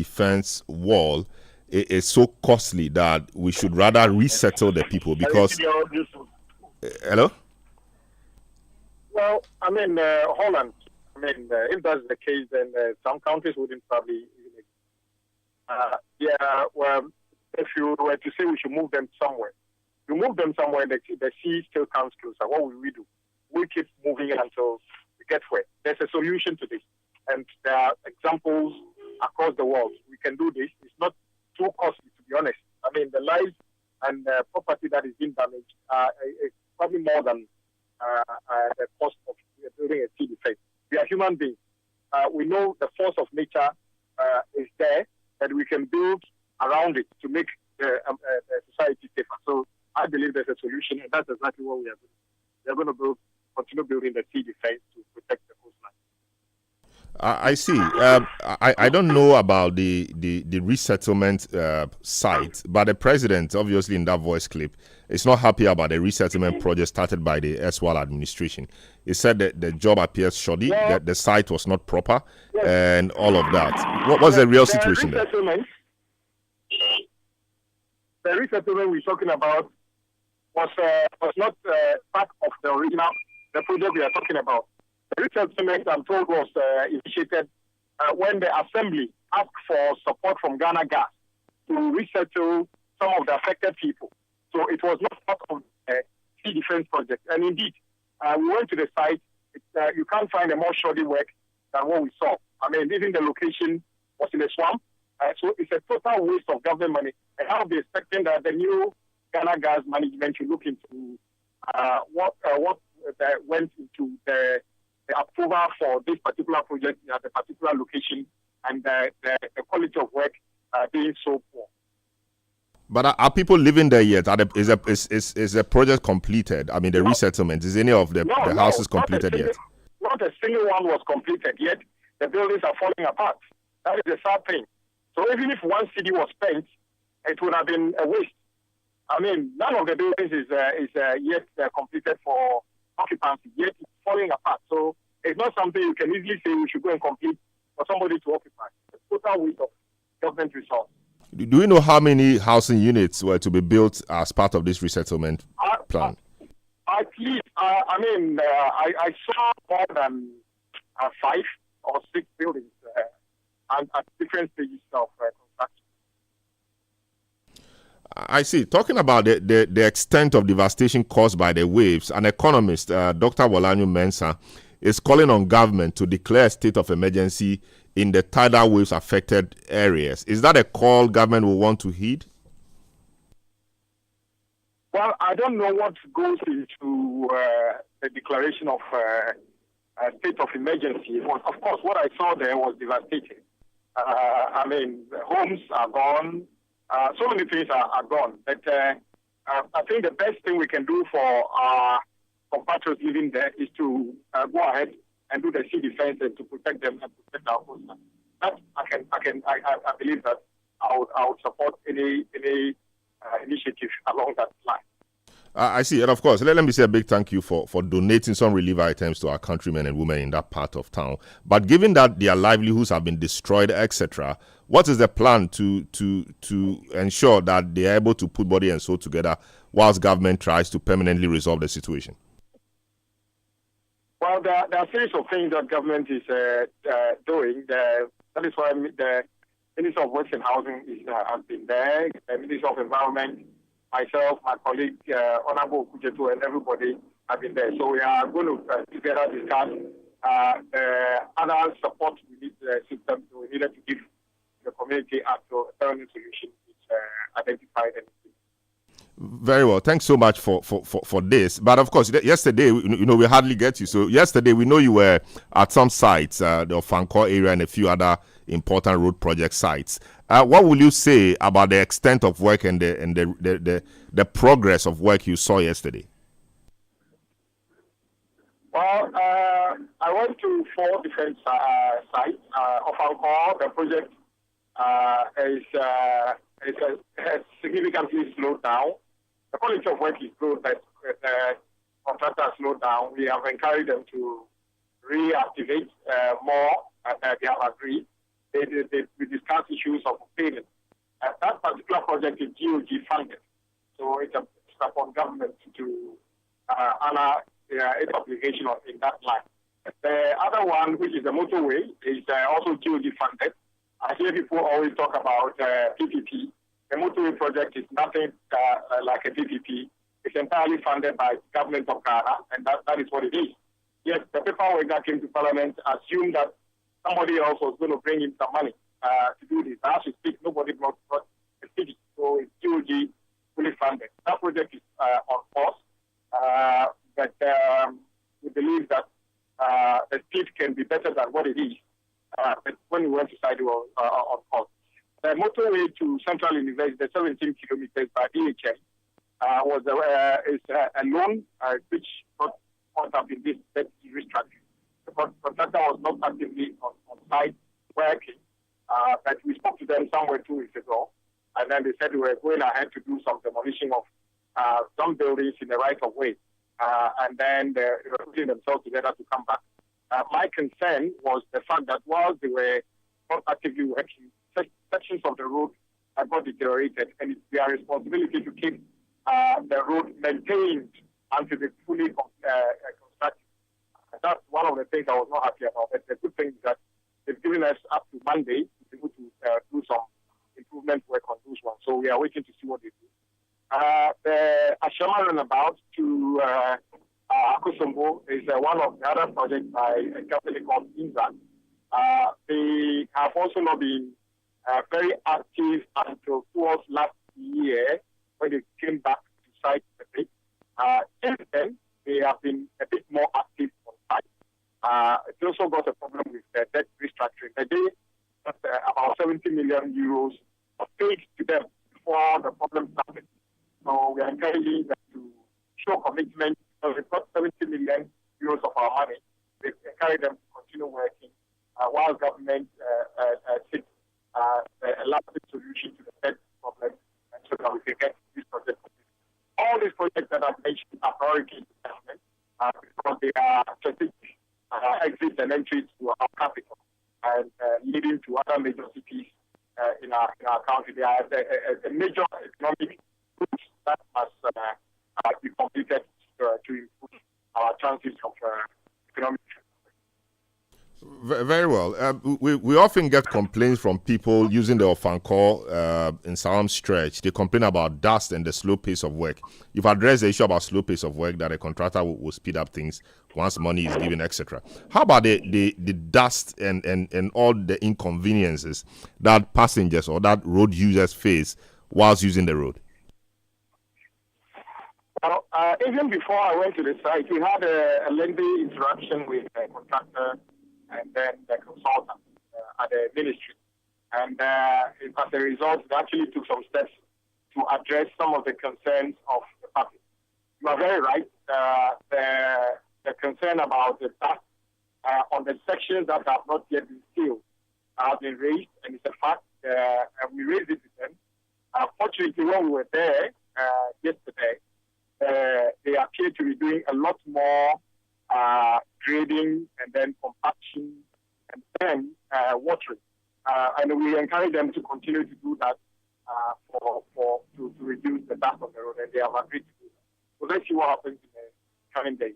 defense wall is so costly that we should rather resettle the people because... Hello? Well, I mean, Holland, I mean, if that's the case, then some countries wouldn't probably... well, if you were to say we should move them somewhere, you move them somewhere, the sea still comes closer. What will we do? We keep moving it until we get where. There's a solution to this. And there are examples across the world. We can do this. It's not too costly, to be honest. I mean, the lives and property that is being damaged is probably more than the cost of building a sea defense. We are human beings. We know the force of nature is there, and we can build around it to make the society safer. So I believe there's a solution, and that's exactly what we are doing. We are going to continue building the sea defense to protect the coastline. I see. I don't know about the resettlement site, but the president, obviously in that voice clip, is not happy about the resettlement project started by the erstwhile administration. He said that the job appears shoddy, that the site was not proper, and all of that. What was the real situation there? The resettlement we're talking about was not part of the original project we are talking about. The resettlement, I'm told, was initiated when the assembly asked for support from Ghana Gas to resettle some of the affected people. So it was not part of the sea defense project. And indeed, we went to the site. You can't find a more shoddy work than what we saw. I mean, even the location was in a swamp. So it's a total waste of government money. And I'll be expecting that the new Ghana Gas management should look into what went into the approval for this particular project at the particular location and the quality of work being so poor. But are people living there yet? Is the project completed? I mean, the resettlement, is any of the houses completed yet? Not a single one was completed yet. The buildings are falling apart. That is the sad thing. So even if one city was spent, it would have been a waste. I mean, none of the buildings is yet completed for occupancy, yet it's falling apart. So it's not something you can easily say we should go and complete for somebody to occupy. It's a total waste of government resource. Do you know how many housing units were to be built as part of this resettlement plan? At least, I saw more than 5 or 6 buildings at different stages of construction. I see. Talking about the extent of devastation caused by the waves, an economist, Dr. Wolanyu Mensah, is calling on government to declare a state of emergency in the tidal waves affected areas. Is that a call government will want to heed? Well, I don't know what goes into the declaration of a state of emergency. Of course, what I saw there was devastating. Homes are gone. So many things are gone. But I think the best thing we can do for our compatriots living there is to go ahead and do the sea defense and to protect them and protect our coastline. That I believe that I would support any initiative along that line. I see. And of course, let me say a big thank you for donating some relief items to our countrymen and women in that part of town. But given that their livelihoods have been destroyed, etc., what is the plan to ensure that they are able to put body and soul together whilst government tries to permanently resolve the situation? Well, there are a series of things that government is doing. That is why the Minister of Works and Housing has been there. The Minister of Environment, myself, my colleague, Honorable Kujetu, and everybody have been there. So we are going to together discuss other support we need systems we needed to give the community after a permanent solution is identified. Very well. Thanks so much for this. But of course, yesterday, we hardly get you. So yesterday, we know you were at some sites, the Fankor area and a few other important road project sites. What will you say about the extent of work and the progress of work you saw yesterday? Well, I went to 4 different sites of Fankor. The project has significantly slowed down. The quality of work is good, but the contractors slowed down. We have encouraged them to reactivate more, they have agreed. we discussed issues of payment. That particular project is GOG funded, so it's upon government to honor its obligation in that line. The other one, which is the motorway, is also GOG funded. I hear people always talk about PPP. The motorway project is nothing like a PPP. It's entirely funded by the government of Ghana, and that is what it is. Yes, the paperwork that came to Parliament assumed that somebody else was going to bring in some money to do this. As we speak, nobody brought the city, so it's GOG fully funded. That project is on course, but we believe that the speed can be better than what it is. But when we went to side, we were on course. The motorway to Central University, the 17 kilometers by DHM, is a loan which not have been this restructured. The contractor was not actively on site working, but we spoke to them somewhere 2 weeks ago, and then they said we were going ahead to do some demolition of some buildings in the right of way, and then they were putting themselves together to come back. My concern was the fact that while they were not actively working, sections of the road got deteriorated, and it's their responsibility to keep the road maintained until they fully constructed. That's one of the things I was not happy about. But the good thing is that they've given us up to Monday to be able to do some improvement work on those ones. So we are waiting to see what they do. The Ashama runabout to Akosombo is one of the other projects by a company called Inza. They have also not been very active until towards last year when they came back to site a bit. Since then, they have been a bit more active on site. It also got a problem with the debt restructuring. They did about 70 million euros of paid to them before the problem started. So we are encouraging them to show commitment. So they've got 70 million euros of our money. We encourage them to continue working while government seeks a lasting solution to the debt problem, and so that we can get this project completed. All these projects that I've mentioned are priority to government because they are strategic exits and entries to our capital and leading to other major cities in our country. They are a major economic route that must be completed to improve our chances of economic. Very well. We often get complaints from people using the Ofankor in Salem stretch. They complain about dust and the slow pace of work. You've addressed the issue about slow pace of work, that a contractor will speed up things once money is given, etc. How about the dust and all the inconveniences that passengers or that road users face whilst using the road? Well, even before I went to the site, we had a lengthy interaction with the contractor and then the consultant at the ministry. And as a result, they actually took some steps to address some of the concerns of the public. You are very right. The concern about the dust on the sections that have not yet been sealed have been raised, and it's a fact. And we raised it with them. Fortunately, when we were there yesterday, they appear to be doing a lot more grading and then compaction and then watering. And we encourage them to continue to do that to reduce the dust on the road, and they have agreed to do that. So let's see what happens in the coming days.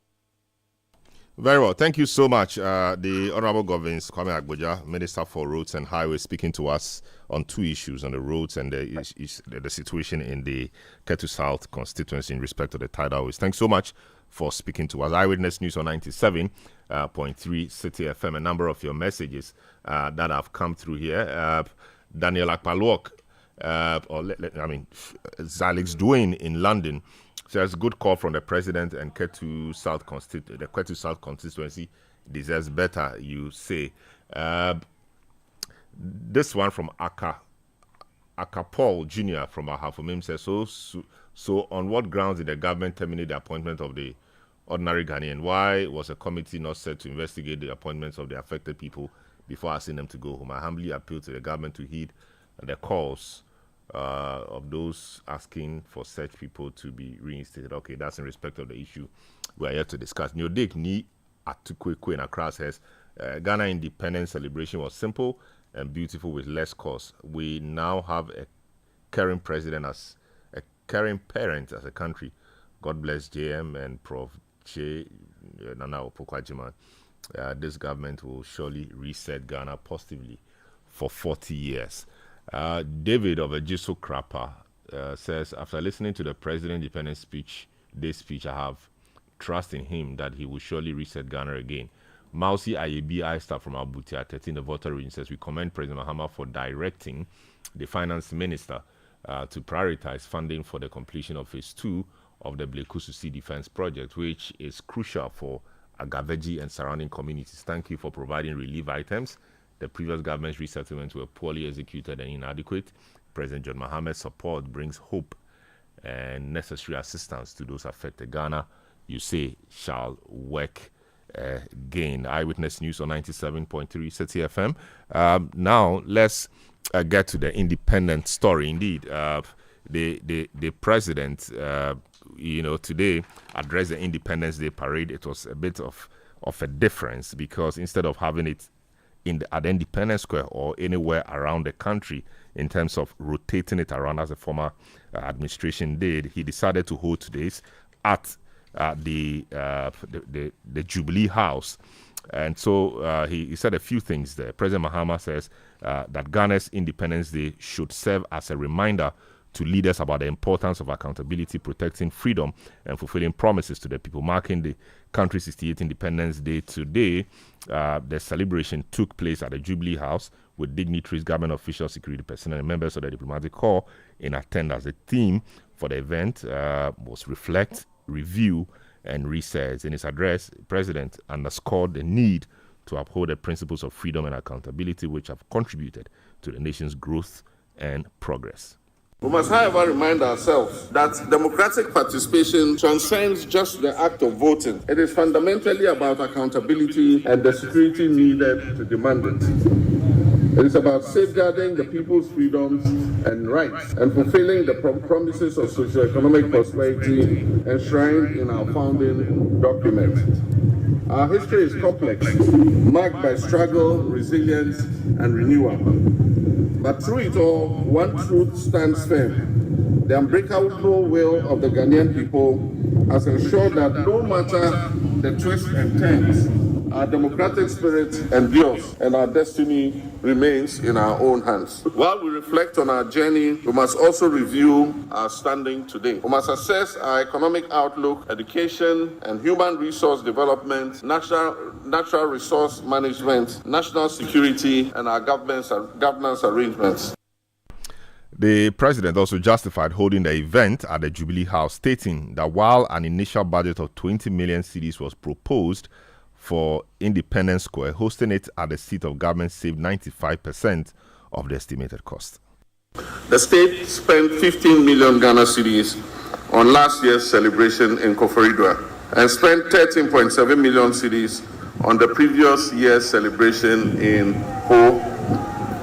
Very well. Thank you so much. The Honorable Governors Kwame Agboja, Minister for Roads and Highways, speaking to us on two issues, on the roads and the situation in the Ketu South constituency in respect to the tidal waves. Thanks so much for speaking to us. Eyewitness News on 97.3 Citi FM. A number of your messages that have come through here. Daniel Akpalwok, Zalix Duane in London, says good call from the president, and the Ketu South constituency deserves better, you say. This one from Aka Paul Jr. from Ahafumim says, so on what grounds did the government terminate the appointment of the ordinary Ghanaian? Why was a committee not set to investigate the appointments of the affected people before asking them to go home? I humbly appeal to the government to heed the calls of those asking for such people to be reinstated. Okay, that's in respect of the issue we are here to discuss. Nyodik Ni Atukwekwe in Accra says, Ghana independence celebration was simple and beautiful with less cost. We now have a caring president as a caring parent as a country. God bless JM and Prof. J. Nana Opokwajima. This government will surely reset Ghana positively for 40 years. David of Ejiso Krapa says, after listening to the President Independence Day speech, I have trust in him that he will surely reset Ghana again. Mausi Ayebi Aista from Abutia, 13, the voter region, says, we commend President Mahama for directing the finance minister to prioritize funding for the completion of phase 2 of the Blekusu Sea Defense Project, which is crucial for Agaveji and surrounding communities. Thank you for providing relief items. The previous government's resettlements were poorly executed and inadequate. President John Mahama's support brings hope and necessary assistance to those affected. Ghana, you say, shall work again. Eyewitness News on 97.3 Citi FM. Now, let's get to the independent story. Indeed, the president, today addressed the Independence Day parade. It was a bit of a difference because instead of having it at the Independence Square or anywhere around the country in terms of rotating it around as the former administration did, he decided to hold today's at the Jubilee House. And so he said a few things there. President Mahama says that Ghana's Independence Day should serve as a reminder to leaders about the importance of accountability, protecting freedom, and fulfilling promises to the people. Marking the country's 68th Independence Day today, the celebration took place at the Jubilee House with dignitaries, government officials, security personnel, and members of the diplomatic corps in attendance. The theme for the event was Reflect, Review, and Research. In his address, the president underscored the need to uphold the principles of freedom and accountability, which have contributed to the nation's growth and progress. We must, however, remind ourselves that democratic participation transcends just the act of voting. It is fundamentally about accountability and the security needed to demand it. It is about safeguarding the people's freedoms and rights and fulfilling the promises of socio-economic prosperity enshrined in our founding document. Our history is complex, marked by struggle, resilience, and renewal. But through it all, one truth stands firm. The unbreakable will of the Ghanaian people has ensured that no matter the twists and turns, our democratic spirit endures and our destiny remains in our own hands. While we reflect on our journey, we must also review our standing today. We must assess our economic outlook, education and human resource development, natural resource management, national security, and our governance arrangements. The president also justified holding the event at the Jubilee House, stating that while an initial budget of 20 million cedis was proposed for Independence Square, hosting it at the seat of government saved 95% of the estimated cost. The state spent 15 million Ghana cedis on last year's celebration in Koforidua and spent 13.7 million cedis on the previous year's celebration in Ho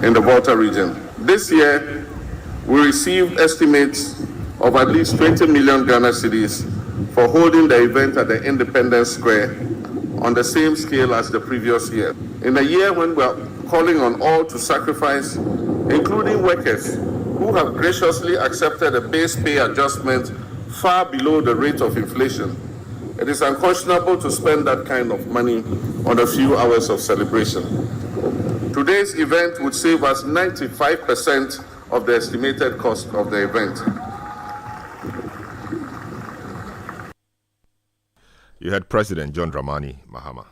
in the Volta region. This year, we received estimates of at least 20 million Ghana cedis for holding the event at the Independence Square on the same scale as the previous year. In a year when we are calling on all to sacrifice, including workers who have graciously accepted a base pay adjustment far below the rate of inflation, it is unconscionable to spend that kind of money on a few hours of celebration. Today's event would save us 95% of the estimated cost of the event. You had President John Dramani Mahama.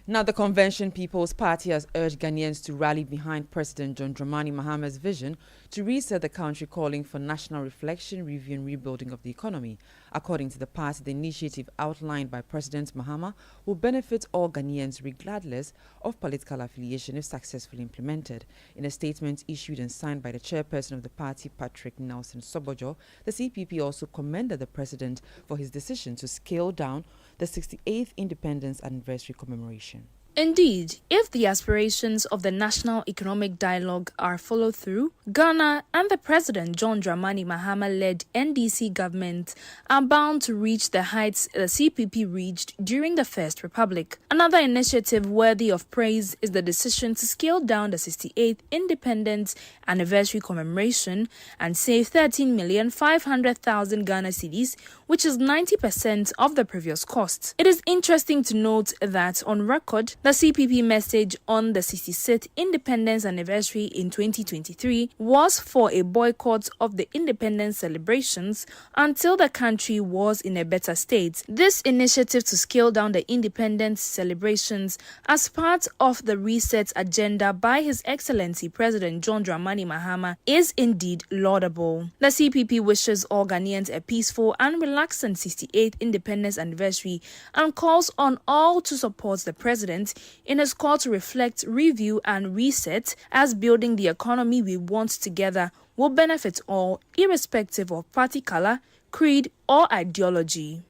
Now, the Convention People's Party has urged Ghanaians to rally behind President John Dramani Mahama's vision to reset the country, calling for national reflection, review and rebuilding of the economy. According to the party, the initiative outlined by President Mahama will benefit all Ghanaians regardless of political affiliation if successfully implemented. In a statement issued and signed by the chairperson of the party, Patrick Nelson Sobojo, the CPP also commended the president for his decision to scale down the 68th Independence Anniversary commemoration. Indeed, if the aspirations of the National Economic Dialogue are followed through, Ghana and the President John Dramani Mahama-led NDC government are bound to reach the heights the CPP reached during the First Republic. Another initiative worthy of praise is the decision to scale down the 68th Independence Anniversary commemoration and save 13,500,000 Ghana cedis, which is 90% of the previous cost. It is interesting to note that on record, the CPP message on the 66th Independence Anniversary in 2023 was for a boycott of the independence celebrations until the country was in a better state. This initiative to scale down the independence celebrations as part of the reset agenda by His Excellency President John Dramani Mahama is indeed laudable. The CPP wishes all Ghanaians a peaceful and relaxing 68th Independence Anniversary and calls on all to support the President in his call to reflect, review and reset, as building the economy we want together will benefit all, irrespective of party color, creed or ideology.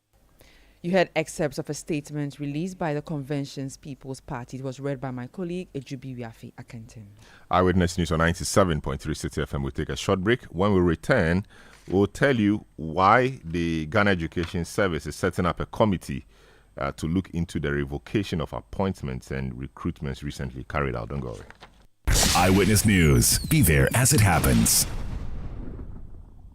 You heard excerpts of a statement released by the convention's People's Party. It was read by my colleague Ejubi Wiafi Akentem. Eyewitness News on 97.3 Citi FM. We'll take a short break. When we return, we'll tell you why the Ghana Education Service is setting up a committee to look into the revocation of appointments and recruitments recently carried out. Don't go away. Eyewitness News. Be there as it happens.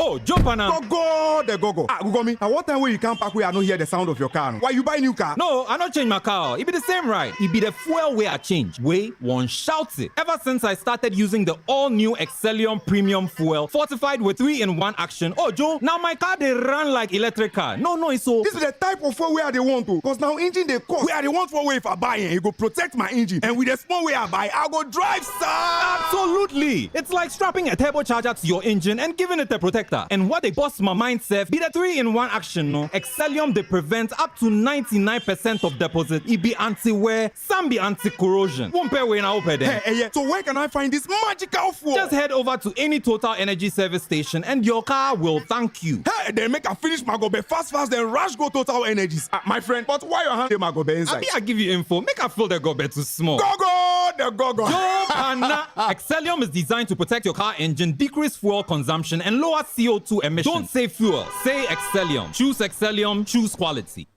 Oh, jump on now. Go. Gugomi, at what time will you come back where I don't hear the sound of your car? Why you buy new car? No, I not change my car. It be the same ride. It be the fuel way I change. Way one shouts it. Ever since I started using the all-new Excellium Premium Fuel, fortified with 3-in-1 action. Oh, Joe, now my car they run like electric car. No, it's so. This is the type of fuel where they want to. Because now engine they cost. Where they want for way if I buy it, it go protect my engine. And with the small way I buy, I go drive, sir. Absolutely. It's like strapping a turbocharger to your engine and giving it a protector. And what they bust my mind, Seth, be the 3-in-1 action, no? Excellium, they prevent up to 99% of deposit. It be anti-wear, some be anti-corrosion. Won't pay when I open them. Hey, so where can I find this magical fuel? Just head over to any Total Energy service station and your car will thank you. Hey, they make a finish my gobe fast, then rush go Total Energies. My friend, but why your hand my gobe inside? I give you info. Make a fill the gobe too small. Go. Yo, Pana. Excellium is designed to protect your car engine, decrease fuel consumption, and lower CO2 emissions. Don't say fuel, say Excellium. Choose Excellium, choose quality.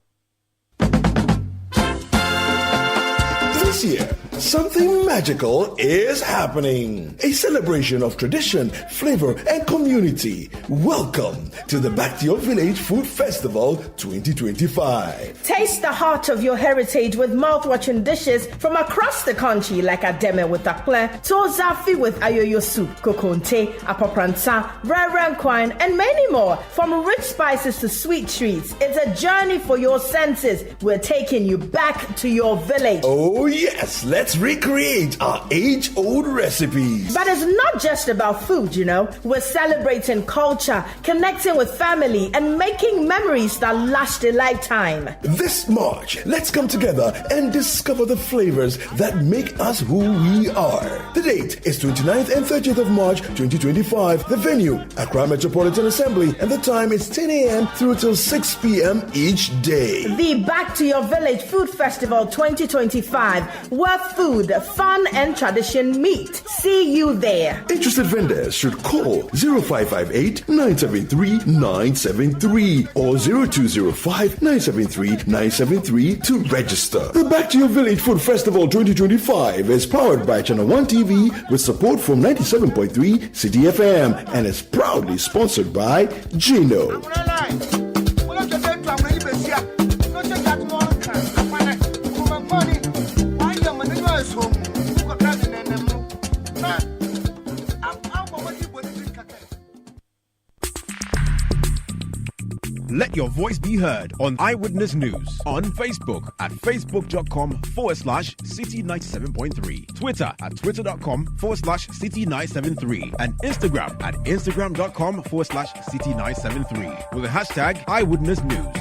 This year, something magical is happening. A celebration of tradition, flavor, and community. Welcome to the Back to Your Village Food Festival 2025. Taste the heart of your heritage with mouth-watering dishes from across the country like Ademe with Akple, Tozafi with Ayoyo soup, Kokonte, Apapranta, Rare Quine, and many more. From rich spices to sweet treats, it's a journey for your senses. We're taking you back to your village. Oh yes, let's recreate our age-old recipes. But it's not just about food, you know. We're celebrating culture, connecting with family, and making memories that last a lifetime. This March, let's come together and discover the flavors that make us who we are. The date is 29th and 30th of March 2025. The venue, Accra Metropolitan Assembly, and the time is 10 a.m. through till 6 p.m. each day. The Back to Your Village Food Festival 2025, where food, fun, and tradition meet. See you there. Interested vendors should call 0558 973 973 or 0205 973 973 to register. The Back to Your Village Food Festival 2025 is powered by Channel 1 TV with support from 97.3 Citi FM and is proudly sponsored by Gino. Let your voice be heard on Eyewitness News on Facebook at facebook.com/Citi97.3, Twitter at twitter.com/Citi973, and Instagram at instagram.com/Citi973 with the hashtag Eyewitness News.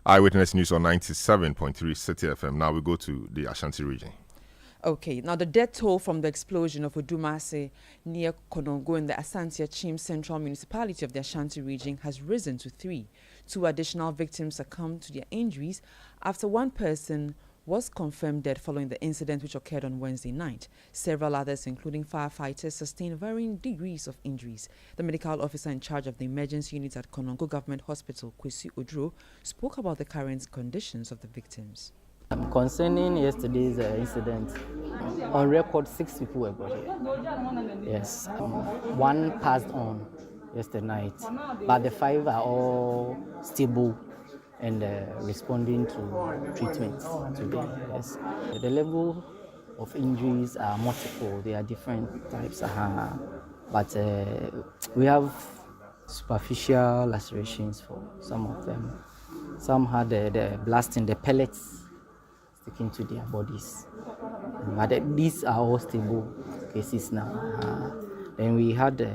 Eyewitness News on 97.3 Citi FM. Now we go to the Ashanti region. Okay, now the death toll from the explosion of Odumase near Konongo in the Asante-Achim Central Municipality of the Ashanti region has risen to 3. 2 additional victims succumbed to their injuries after one person was confirmed dead following the incident which occurred on Wednesday night. Several others, including firefighters, sustained varying degrees of injuries. The medical officer in charge of the emergency unit at Konongo Government Hospital, Kwesi Odro, spoke about the current conditions of the victims. Concerning yesterday's incident, on record 6 people were brought here. Yes, one passed on yesterday night, but the 5 are all stable and responding to treatments today. Yes, the level of injuries are multiple. They are different types, but we have superficial lacerations for some of them. Some had the blasting, the pellets sticking to their bodies. But these are all stable cases now. Then we had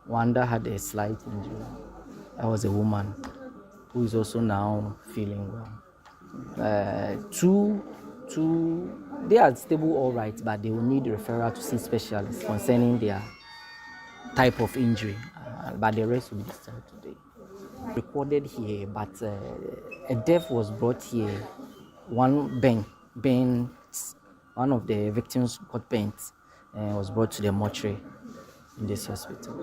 one that had a slight injury. That was a woman who is also now feeling well. Two, they are stable all right, but they will need referral to see specialists concerning their type of injury. But the rest will be discharged today. Recorded here, but a death was brought here. One one of the victims got bent and was brought to the mortuary in this hospital.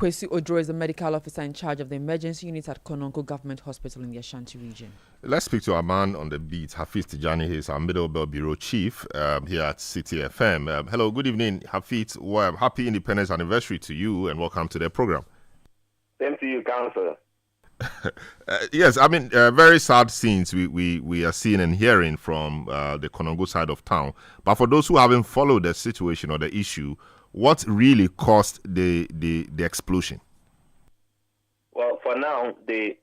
Kwesi Odro is the medical officer in charge of the emergency unit at Konongo Government Hospital in the Ashanti region. Let's speak to our man on the beat, Hafiz Tijani. He's our Middle Belt Bureau Chief here at Citi FM. Hello, good evening, Hafiz. Well, happy Independence Anniversary to you and welcome to the program. Same to you, Councillor. Yes, I mean, very sad scenes we are seeing and hearing from the Konongo side of town. But for those who haven't followed the situation or the issue, what really caused the explosion? Well, for now, the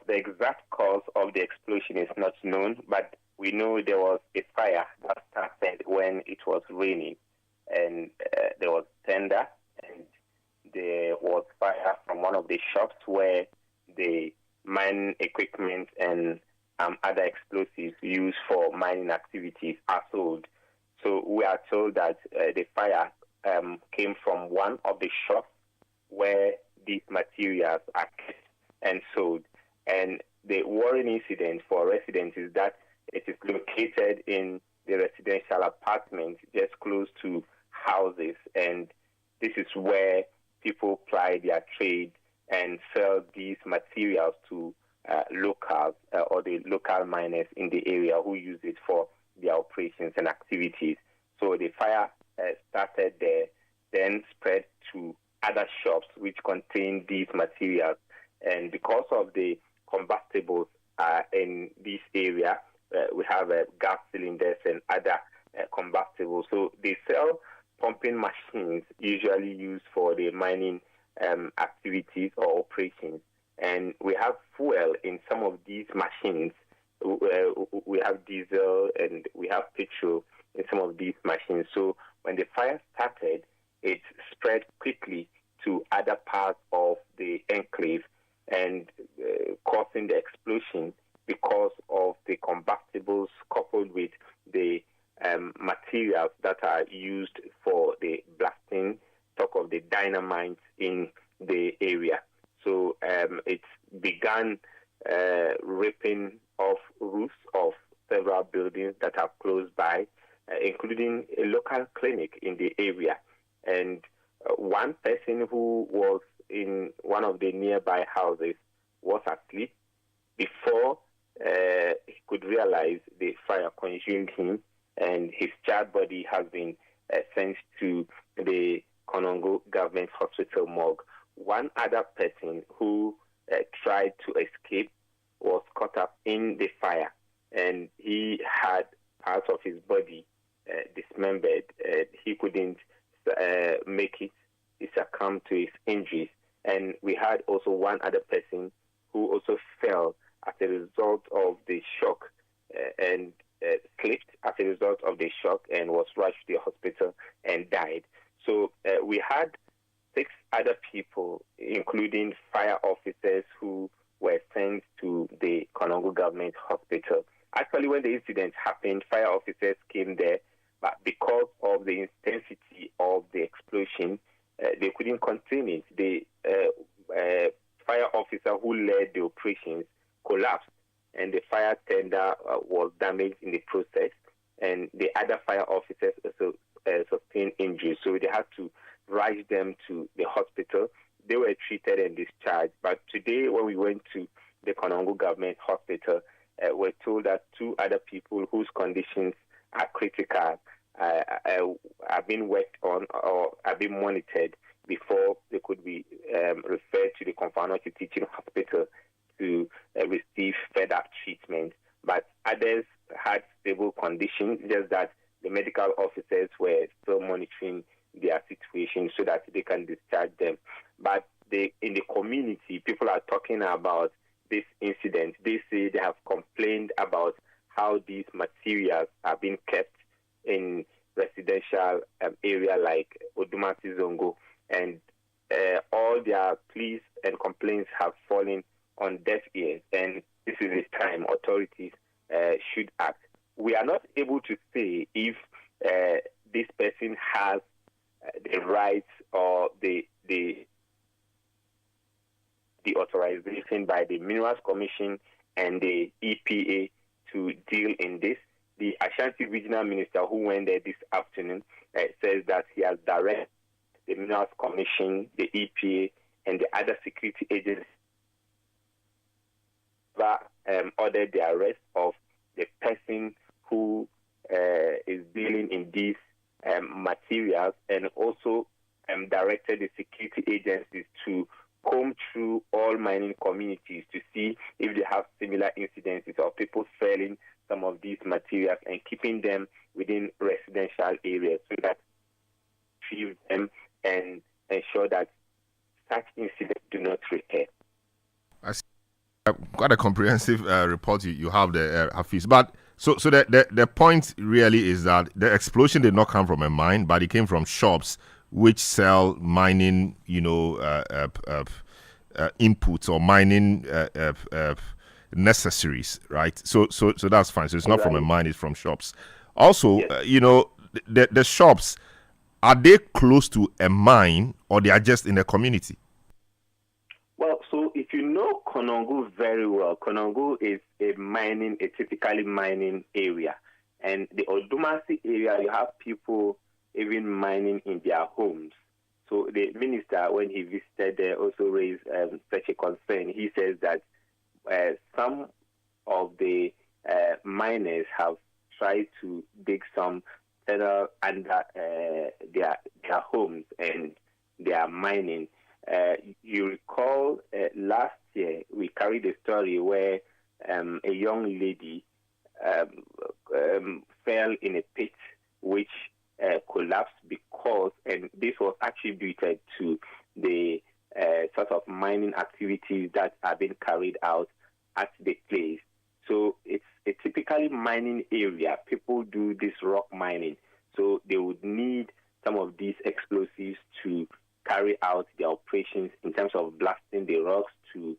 exact cause of the explosion is not known, but we know there was a fire that started when it was raining, and there was thunder, and there was fire from one of the shops where the mining equipment and other explosives used for mining activities are sold. So we are told that the fire came from one of the shops where these materials are kept and sold. And the worrying incident for residents is that it is located in the residential apartment just close to houses, and this is where people ply their trade and sell these materials to locals or the local miners in the area who use it for their operations and activities. So the fire started there, then spread to other shops which contain these materials. And because of the combustibles in this area, we have gas cylinders and other combustibles. So they sell pumping machines usually used for the mining activities or operations. And we have fuel in some of these machines. We have diesel and we have petrol in some of these machines. So when the fire started, it spread quickly to other parts of the enclave and causing the explosion because of the combustibles coupled with the materials that are used for the blasting, talk of the dynamite in the area. So it began ripping off roofs of several buildings that are close by, including a local clinic in the area. And one person who was in one of the nearby houses was asleep before he could realize the fire consumed him, and his charred body has been sent to the Konongo Government Hospital morgue. One other person who tried to escape was caught up in the fire, and he had parts of his body dismembered. He couldn't make it. He succumbed to his injuries. And we had also one other person who also fell as a result of the shock and slipped as a result of the shock and was rushed to the hospital and died. So we had 6 other people, including fire officers who were sent to the Konongo Government Hospital Actually, when the incident happened, fire officers came there, but because of the intensity of the explosion, they couldn't contain it. The fire officer who led the operations collapsed, and the fire tender was damaged in the process, and the other fire officers also sustained injuries. So they had to rush them to the hospital. They were treated and discharged. But today, when we went to the Konongo government hospital, we're told that 2 other people whose conditions are critical are being worked on or are being monitored before they could be referred to the Konongo Teaching Hospital to receive further treatment. But others had stable conditions, just that the medical officers were still monitoring their situation so that they can discharge them. But in the community, people are talking about this incident. They say they have complained about how these materials are being kept in residential area like Odumasi Zongo, and all their pleas and complaints have fallen on deaf ears, and this is the time authorities should act. We are not able to say if this person has the rights or the authorization by the Minerals Commission and the EPA to deal in this. The Ashanti Regional Minister who went there this afternoon says that he has directed the Minerals Commission, the EPA, and the other security agencies ordered the arrest of the person who is dealing in these materials, and also directed the security agencies to comb through all mining communities to see if they have similar incidences of people selling some of these materials and keeping them within residential areas so that retrieve them and ensure that such incidents do not recur. I see. Quite a comprehensive report you have there, Hafiz. But so the point really is that the explosion did not come from a mine, but it came from shops which sell mining, inputs or mining necessaries, right? So that's fine. So it's not from a mine; it's from shops. Also, yes. The shops, are they close to a mine or they are just in the community? Well, so if you know Konongo very well, Konongo is a typically mining area. And the Odumasi area, you have people even mining in their homes. So the minister, when he visited there, also raised such a concern. He says that some of the miners have tried to dig some tunnel under their homes, and they are mining. You recall last year we carried a story where a young lady fell in a pit which collapsed because, and this was attributed to the sort of mining activities that are being carried out at the place. So it's a typically mining area. People do this rock mining. So they would need some of these explosives to carry out their operations in terms of blasting the rocks to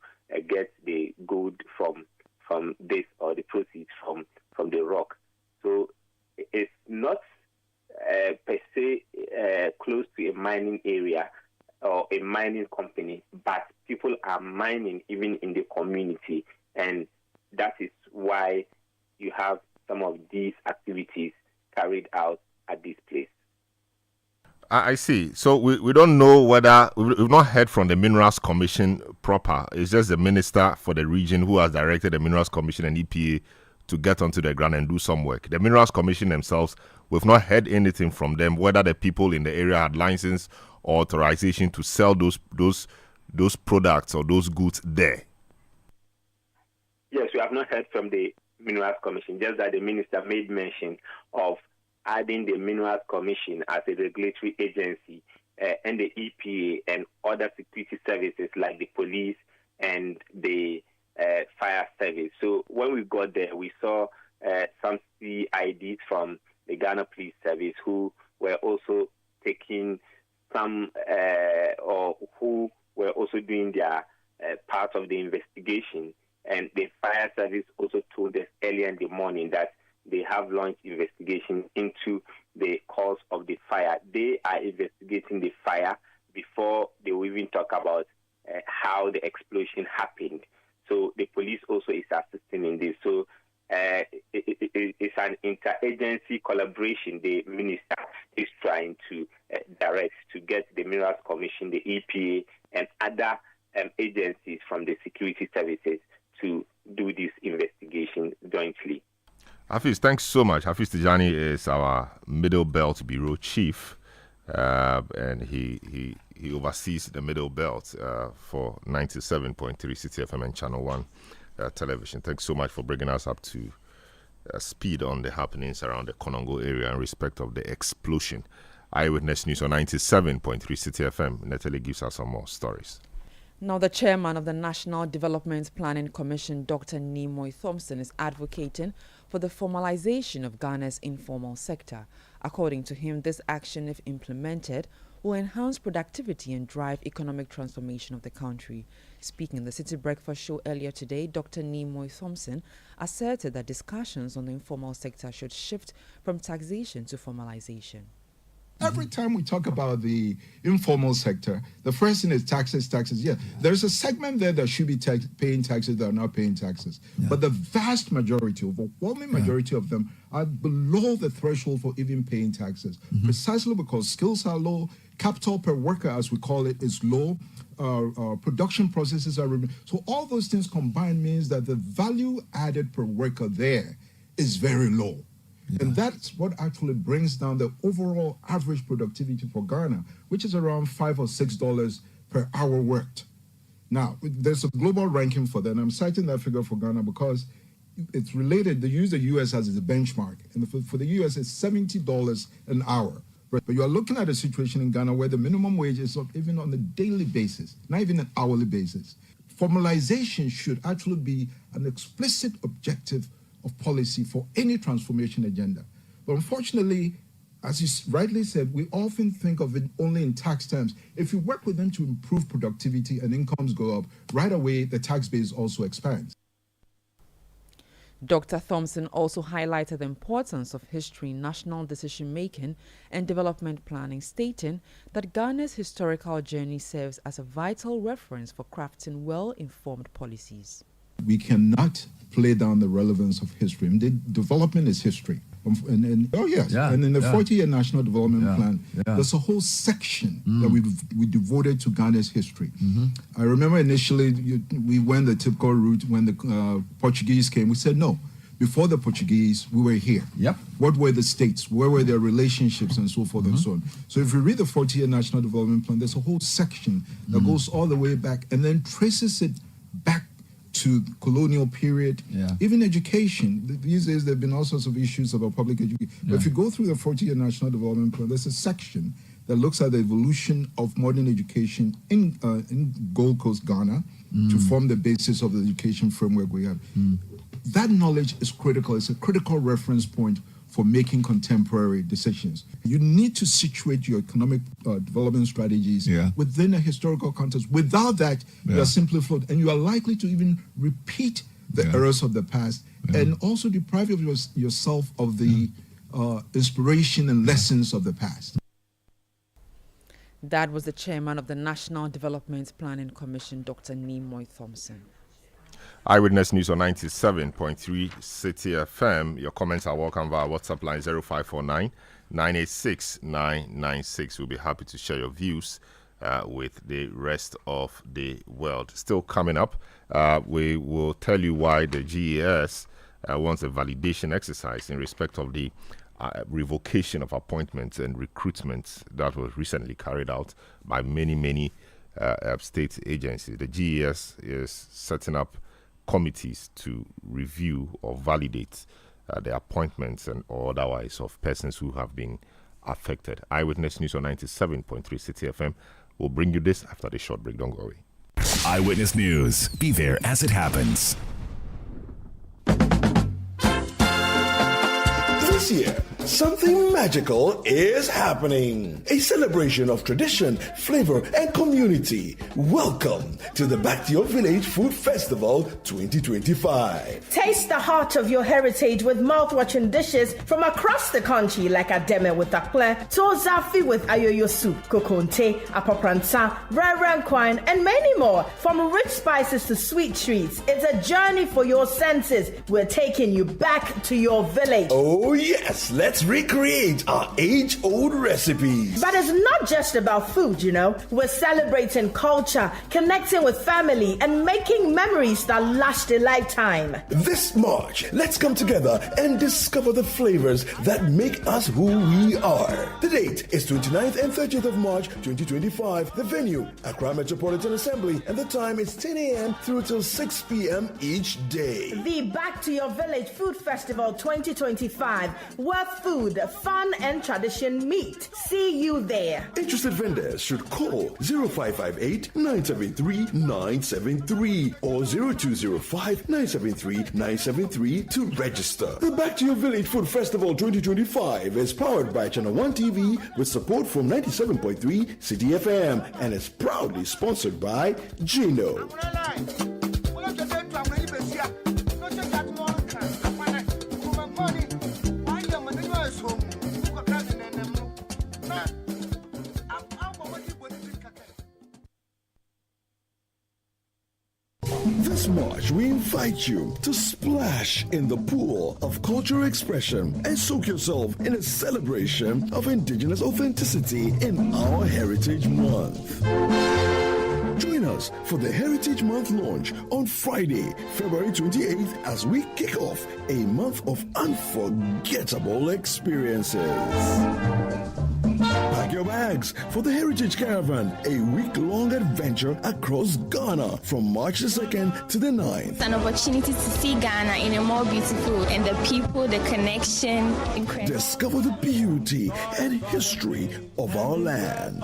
get the gold from this, or the proceeds from the rock. So it's not per se close to a mining area or a mining company, but people are mining even in the community, and that is why you have some of these activities carried out at this place. I see. So we don't know whether, we've not heard from the Minerals Commission proper. It's just the minister for the region who has directed the Minerals Commission and EPA to get onto the ground and do some work. The Minerals Commission themselves, we've not heard anything from them, whether the people in the area had license or authorization to sell those products or those goods there. Yes, we have not heard from the Minerals Commission, just that the minister made mention of adding the Minerals Commission as a regulatory agency and the EPA and other security services like the police and the fire service. So when we got there, we saw some CIDs from the Ghana Police Service who were also taking some or who were also doing their part of the investigation. And the fire service also told us earlier in the morning that they have launched investigation into the cause of the fire. They are investigating the fire before they will even talk about how the explosion happened. So the police also is assisting in this. So it's an interagency collaboration the minister is trying to direct to get the Minerals Commission, the EPA, and other agencies from the security services to do this investigation jointly. Hafiz, thanks so much. Hafiz Tijani is our Middle Belt Bureau Chief, and he oversees the Middle Belt for 97.3 Citi FM and Channel 1 television. Thanks so much for bringing us up to speed on the happenings around the Konongo area in respect of the explosion. Eyewitness News on 97.3 Citi FM. Natalie gives us some more stories. Now, the chairman of the National Development Planning Commission, Dr. Nimoy Thompson, is advocating for the formalization of Ghana's informal sector. According to him, this action, if implemented, will enhance productivity and drive economic transformation of the country. Speaking in the Citi Breakfast Show earlier today, Dr. Nimoy Thompson asserted that discussions on the informal sector should shift from taxation to formalization. Every time we talk about the informal sector, the first thing is taxes. Yeah, there's a segment there that should be paying taxes that are not paying taxes. Yeah. But the vast majority, overwhelming majority of them are below the threshold for even paying taxes, precisely because skills are low, capital per worker, as we call it, is low, production processes are... So all those things combined means that the value added per worker there is very low. Yeah. And that's what actually brings down the overall average productivity for Ghana, which is around $5 or $6 per hour worked. Now, there's a global ranking for that, and I'm citing that figure for Ghana because it's related. They use the U.S. as a benchmark, and for the U.S. it's $70 an hour. But you are looking at a situation in Ghana where the minimum wage is up even on a daily basis, not even an hourly basis. Formalization should actually be an explicit objective of policy for any transformation agenda. But unfortunately, as you rightly said, we often think of it only in tax terms. If you work with them to improve productivity and incomes go up, right away the tax base also expands. Dr. Thompson also highlighted the importance of history in national decision-making and development planning, stating that Ghana's historical journey serves as a vital reference for crafting well-informed policies. We cannot play down the relevance of history. And development is history. And in the 40-year National Development Plan, there's a whole section that we devoted to Ghana's history. I remember initially we went the typical route when the Portuguese came. We said, no, before the Portuguese, we were here. What were the states? Where were their relationships and so forth and so on? So if you read the 40-year National Development Plan, there's a whole section that goes all the way back and then traces it back to the colonial period, even education. These days there have been all sorts of issues about public education. But if you go through the 40-year National Development Plan, there's a section that looks at the evolution of modern education in Gold Coast, Ghana, to form the basis of the education framework we have. That knowledge is critical. It's a critical reference point for making contemporary decisions. You need to situate your economic development strategies within a historical context. Without that, you are simply flawed, and you are likely to even repeat the errors of the past and also deprive yourself of the inspiration and lessons of the past. That was the chairman of the National Development Planning Commission, Dr. Nimoy Thompson. Eyewitness News on 97.3 Citi FM. Your comments are welcome via WhatsApp line 0549 986 996. We'll be happy to share your views with the rest of the world. Still coming up, we will tell you why the GES wants a validation exercise in respect of the revocation of appointments and recruitments that was recently carried out by many state agencies. The GES is setting up committees to review or validate the appointments and or otherwise of persons who have been affected. Eyewitness News on 97.3 Citi FM will bring you this after the short break. Don't go away. Eyewitness News. Be there as it happens. This year, Something magical is happening. A celebration of tradition, flavor, and community. Welcome to the Back to Your Village Food Festival 2025. Taste the heart of your heritage with mouth-watering dishes from across the country like Ademe with akple, Tozafi with ayoyo soup, kokonte, apopranta, rare kwine, and many more. From rich spices to sweet treats, it's a journey for your senses. We're taking you back to your village. Oh yes, let's recreate our age-old recipes. But it's not just about food, you know. We're celebrating culture, connecting with family, and making memories that last a lifetime. This March, let's come together and discover the flavors that make us who we are. The date is 29th and 30th of March 2025. The venue, Accra Metropolitan Assembly, and the time is 10 a.m. through till 6 p.m. each day. The Back to Your Village Food Festival 2025, where food, fun, and tradition meet. See you there. Interested vendors should call 0558 973 973 or 0205 973 973 to register. The Back to Your Village Food Festival 2025 is powered by Channel 1 TV with support from 97.3 Citi FM and is proudly sponsored by Gino. This March, we invite you to splash in the pool of cultural expression and soak yourself in a celebration of indigenous authenticity in our Heritage Month. Join us for the Heritage Month launch on Friday, February 28th, as we kick off a month of unforgettable experiences. Pack your bags for the Heritage Caravan, a week-long adventure across Ghana from March the 2nd to the 9th. It's an opportunity to see Ghana in a more beautiful, and the people, the connection, incredible. Discover the beauty and history of our land.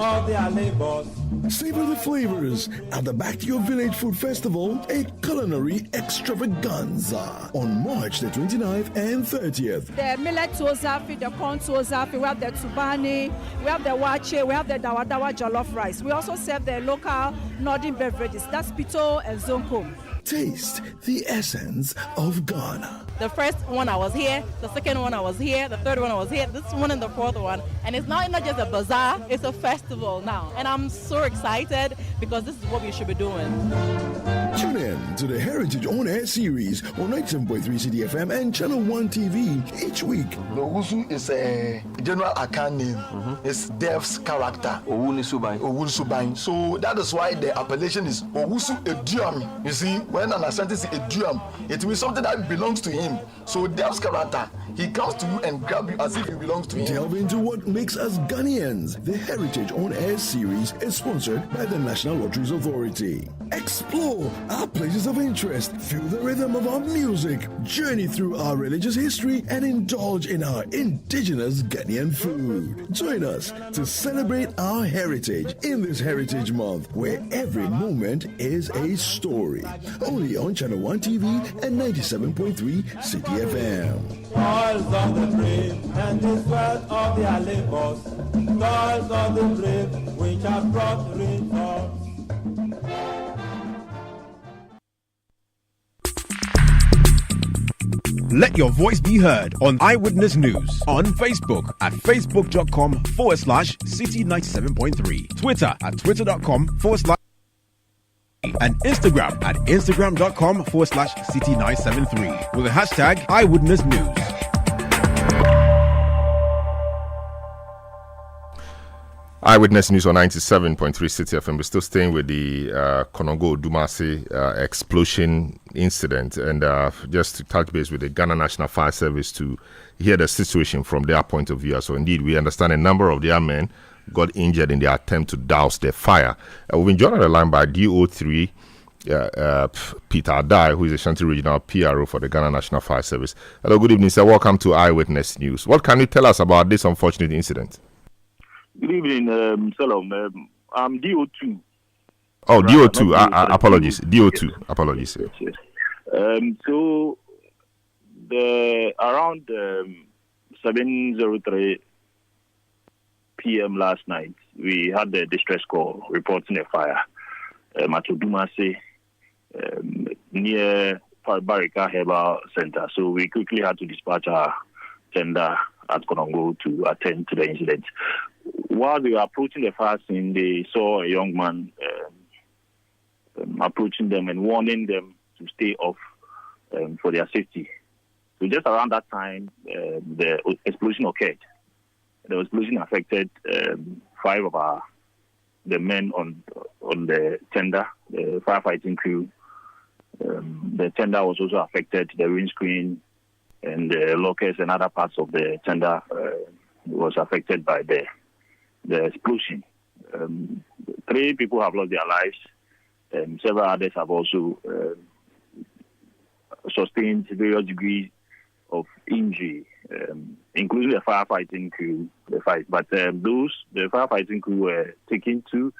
Savor the flavors at the Back to Your Village Food Festival, a culinary extravaganza on March the 29th and 30th. The millet tozafi, the corn tozafi, we have the tubani, we have the wache, we have the dawadawa jollof rice. We also serve the local northern beverages, that's pito and zonko. Taste the essence of Ghana. The first one I was here, the second one I was here, the third one I was here, this one and the fourth one. And it's not just a bazaar, it's a festival now. And I'm so excited because this is what we should be doing. Tune in to the Heritage On Air series on 97.3 Citi FM and Channel 1 TV each week. The Owusu is a general account name. It's Dev's character. Owusu. So that is why the appellation is Owusu Eduam. You see, when an Ashanti is Eduam, it means something that belongs to him. So Dev's character, he comes to you and grab you as if it belongs to him. Delve into what makes us Ghanaians. The Heritage On Air series is sponsored by the National Lotteries Authority. Explore our places of interest, feel the rhythm of our music, journey through our religious history, and indulge in our indigenous Ghanaian food. Join us to celebrate our heritage in this Heritage Month, where every moment is a story. Only on Channel 1 TV and 97.3 Citi FM. Toils of the brave and the sweat of their labors, toils of the brave which have brought results. Let your voice be heard on Eyewitness News on Facebook at facebook.com/Citi 97.3, Twitter at twitter.com/ and Instagram at instagram.com/Citi 973 with the hashtag Eyewitness News. Eyewitness News on 97.3 Citi FM. We're still staying with the Konongo Dumasi explosion incident, and just to touch base with the Ghana National Fire Service to hear the situation from their point of view. So indeed, we understand a number of their men got injured in their attempt to douse the fire. We've been joined on the line by DO3 Peter Adai, who is the Shanti Regional PRO for the Ghana National Fire Service. Hello, good evening, sir. Welcome to Eyewitness News. What can you tell us about this unfortunate incident? Good evening, Salam. I'm DO2. Oh, DO2. Apologies. DO2. Apologies. Yes. So, around 7:03 p.m. last night, we had the distress call reporting a fire at Odumase near Barika Herbal Center. So we quickly had to dispatch our tender at Konongo to attend to the incident. While they were approaching the fire scene, they saw a young man approaching them and warning them to stay off for their safety. So just around that time, the explosion occurred. The explosion affected 5 of the men on the tender, the firefighting crew. The tender was also affected. The windscreen and the lockers and other parts of the tender was affected by the explosion. 3 people have lost their lives. Several others have also sustained various degrees of injury, including the firefighting crew. But the firefighting crew were taken to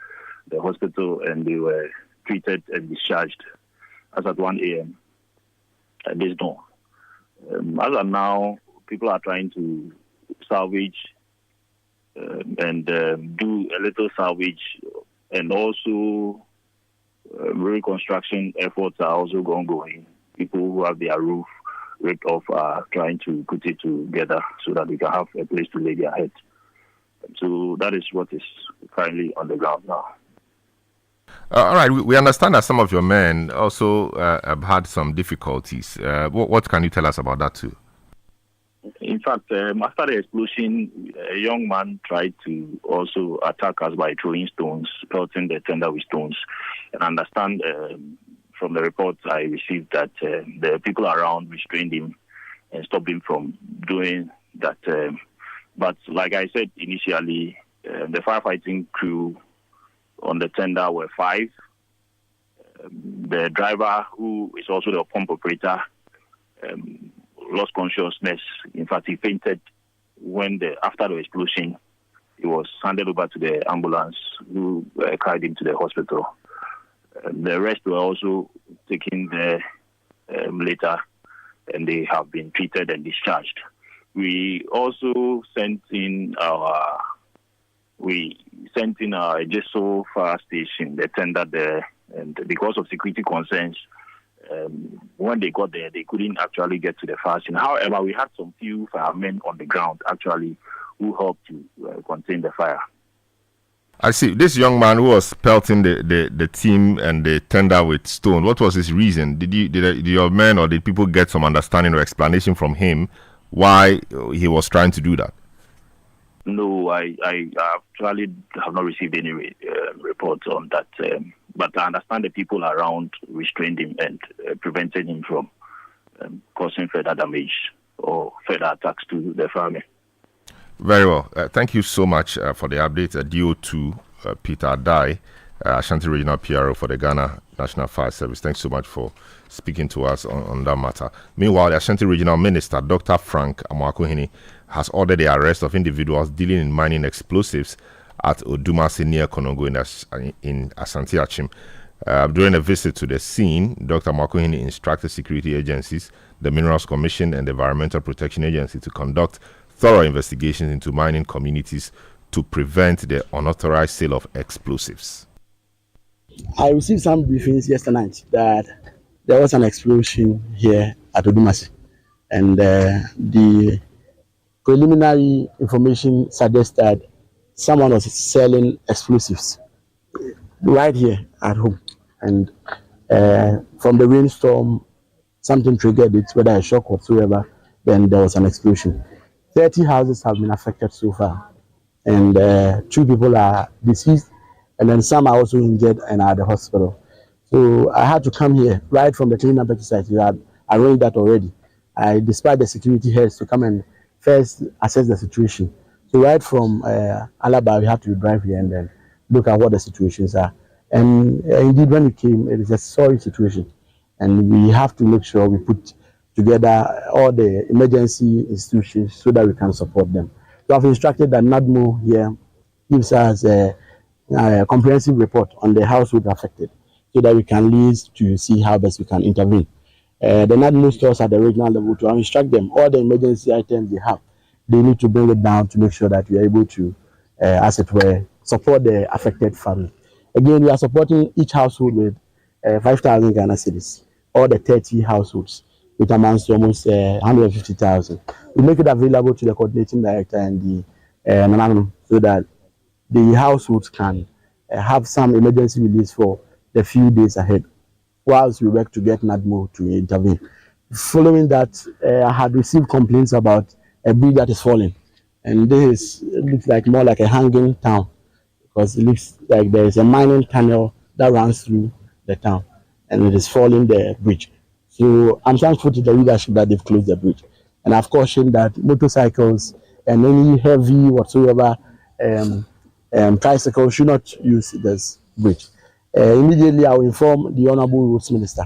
the hospital and they were treated and discharged as at 1 a.m. at this dawn. As of now, people are trying to salvage and do a little salvage, and also reconstruction efforts are also ongoing. People who have their roof ripped off are trying to put it together so that they can have a place to lay their head. So that is what is currently on the ground now. All right, we understand that some of your men also have had some difficulties. What can you tell us about that too? In fact, after the explosion, a young man tried to also attack us by throwing stones, pelting the tender with stones. And I understand from the reports I received that the people around restrained him and stopped him from doing that. But like I said initially, the firefighting crew on the tender were 5. The driver, who is also the pump operator, lost consciousness. In fact, he fainted after the explosion. He was handed over to the ambulance, who carried him to the hospital. The rest were also taken there later, and they have been treated and discharged. We also sent in our Ejiso fire station, the tender there, and because of security concerns, when they got there, they couldn't actually get to the fire scene. However, we had some few firemen on the ground actually who helped to contain the fire. I see. This young man who was pelting the team and the tender with stone, what was his reason? Did your men or did people get some understanding or explanation from him why he was trying to do that? No, I actually have not received any reports on that. But I understand the people around restrained him and prevented him from causing further damage or further attacks to the family. Very well. Thank you so much for the update. DO2 Peter Adai, Ashanti Regional PRO for the Ghana National Fire Service. Thanks so much for speaking to us on that matter. Meanwhile, the Ashanti Regional Minister, Dr. Frank Amoakohene, has ordered the arrest of individuals dealing in mining explosives at Odumase near Konongo in Asante Achim. During a visit to the scene, Dr. Amoakohene instructed security agencies, the Minerals Commission and the Environmental Protection Agency to conduct thorough investigations into mining communities to prevent the unauthorized sale of explosives. I received some briefings yesterday night that there was an explosion here at Odumase, and the preliminary information suggests that someone was selling explosives right here at home, and from the rainstorm, something triggered it, whether a shock whatsoever, then there was an explosion. 30 houses have been affected so far, and 2 people are deceased, and then some are also injured and are at the hospital. So I had to come here right from the cleanup exercise. We had arranged that already. I dispatched the security heads to come and first assess the situation. So right from Alaba, we had to drive here and then look at what the situations are. And indeed, when we came, it is a sorry situation, and we have to make sure we put together all the emergency institutions so that we can support them. So I've instructed that NADMO here gives us a comprehensive report on the household affected so that we can liaise to see how best we can intervene. The NADMO stores at the regional level to instruct them all the emergency items they have. they need to bring it down to make sure that we are able to, as it were, support the affected family. Again, we are supporting each household with 5,000 Ghana cedis, all the 30 households, which amounts to almost 150,000. We make it available to the coordinating director and the Nananum so that the households can have some emergency release for the few days ahead, whilst we work to get NADMO to intervene. Following that, I had received complaints about a bridge that is falling, and this looks like more like a hanging town because it looks like there is a mining tunnel that runs through the town, and it is falling the bridge. So I'm thankful to the leadership that they've closed the bridge, and I've cautioned that motorcycles and any heavy whatsoever tricycles should not use this bridge. Immediately, I will inform the Honorable Roads Minister,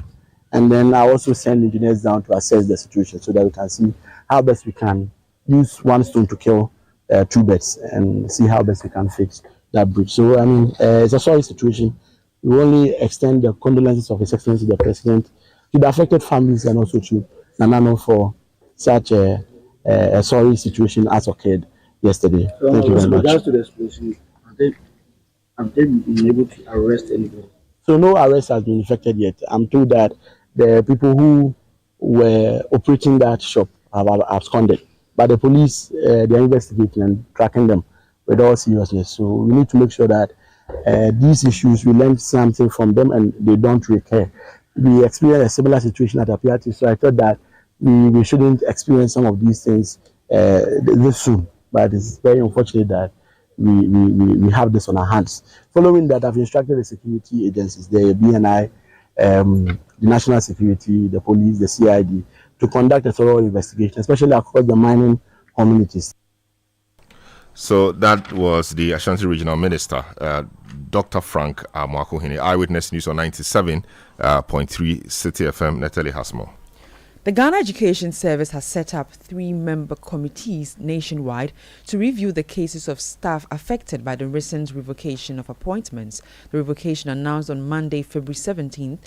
and then I also send engineers down to assess the situation so that we can see how best we can use one stone to kill two birds and see how best we can fix that bridge. So, I mean, it's a sorry situation. We only extend the condolences of His Excellency the President to the affected families and also to Nanano for such a sorry situation as occurred yesterday. So, thank you very much. With regards to the explosion, have they been able to arrest anybody? So no arrest has been effected yet. I'm told that the people who were operating that shop have absconded, but the police they're investigating and tracking them with all seriousness. So we need to make sure that these issues, we learn something from them and they don't recur. We experienced a similar situation at Apiati, so I thought that we shouldn't experience some of these things this soon. But it's very unfortunate that we have this on our hands. Following that, I've instructed the security agencies, the BNI, the National Security, the police, the CID, to conduct a thorough investigation, especially across the mining communities. So that was the Ashanti Regional Minister, Dr. Frank Amwakuhini. Eyewitness News on 97.3 Citi FM. Natalie Hasmo. The Ghana Education Service has set up 3-member committees nationwide to review the cases of staff affected by the recent revocation of appointments. The revocation, announced on Monday, February 17th,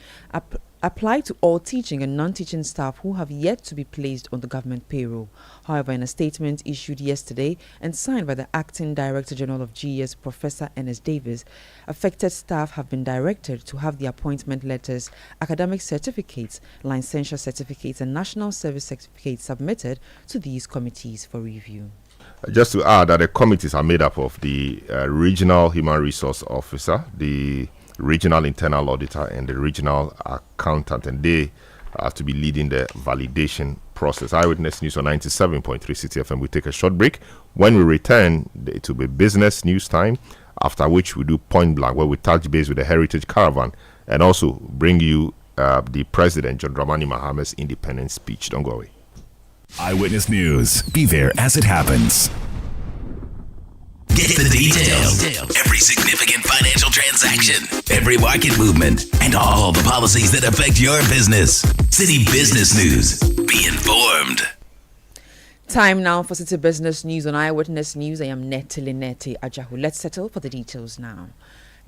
apply to all teaching and non-teaching staff who have yet to be placed on the government payroll. However, in a statement issued yesterday and signed by the Acting Director General of GES, Professor Ernest Davis, affected staff have been directed to have the appointment letters, academic certificates, licensure certificates and national service certificates submitted to these committees for review. Just to add that the committees are made up of the Regional Human Resource Officer, the Regional Internal Auditor and the Regional Accountant, and they have to be leading the validation process. Eyewitness News on 97.3 Citi FM. We take a short break. When we return, it will be business news time, after which we do Point Blank, where we touch base with the Heritage Caravan and also bring you the President, John Dramani Mahama's independence speech. Don't go away. Eyewitness News. Be there as it happens. Get the details. Every significant financial transaction, every market movement, and all the policies that affect your business. Citi Business News. Be informed. Time now for Citi Business News on Eyewitness News. I am Neti Ajahu. Let's settle for the details now.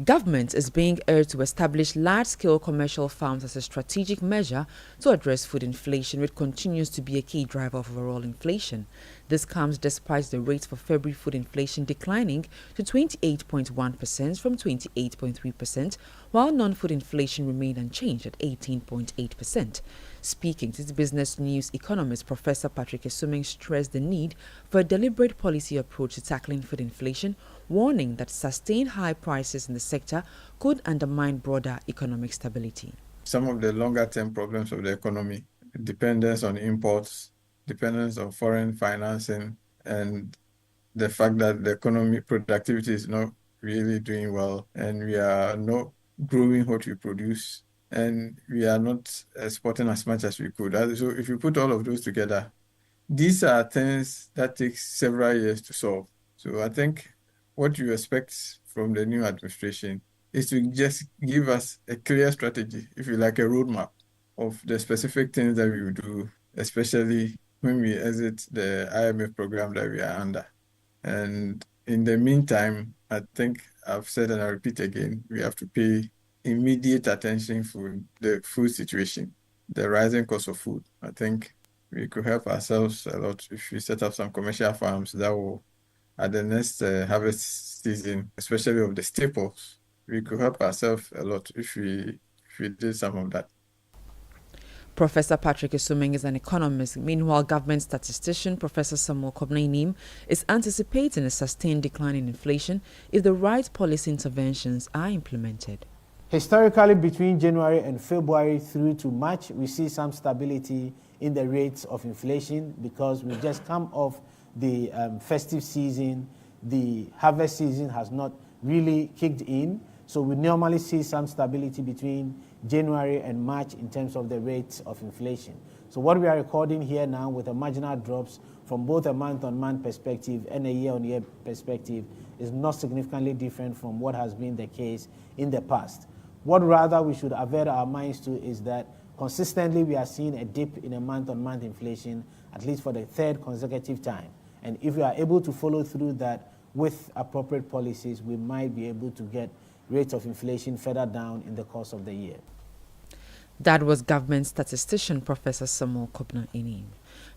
Government is being urged to establish large-scale commercial farms as a strategic measure to address food inflation, which continues to be a key driver of overall inflation. This comes despite the rate for February food inflation declining to 28.1% from 28.3%, while non-food inflation remained unchanged at 18.8%. Speaking to the Business News economist, Professor Patrick Esuming stressed the need for a deliberate policy approach to tackling food inflation, warning that sustained high prices in the sector could undermine broader economic stability. Some of the longer-term problems of the economy, dependence on imports, dependence on foreign financing, and the fact that the economy productivity is not really doing well, and we are not growing what we produce, and we are not exporting as much as we could. So if you put all of those together, these are things that take several years to solve. So I think what you expect from the new administration is to just give us a clear strategy, if you like, a roadmap of the specific things that we will do, especially when we exit the IMF program that we are under. And in the meantime, I think I've said and I repeat again, we have to pay immediate attention for the food situation, the rising cost of food. I think we could help ourselves a lot if we set up some commercial farms that will, at the next harvest season, especially of the staples, we could help ourselves a lot if we did some of that. Professor Patrick Isumeng is an economist. Meanwhile, government statistician Professor Samuel Kobna is anticipating a sustained decline in inflation if the right policy interventions are implemented. Historically, between January and February through to March, we see some stability in the rates of inflation because we've just come off the festive season. The harvest season has not really kicked in. So we normally see some stability between January and March in terms of the rates of inflation. So what we are recording here now with the marginal drops from both a month-on-month perspective and a year-on-year perspective is not significantly different from what has been the case in the past. What rather we should avert our minds to is that consistently we are seeing a dip in a month-on-month inflation, at least for the third consecutive time. And if we are able to follow through that with appropriate policies, we might be able to get rates of inflation further down in the course of the year. That was government statistician Professor Samuel Kobna.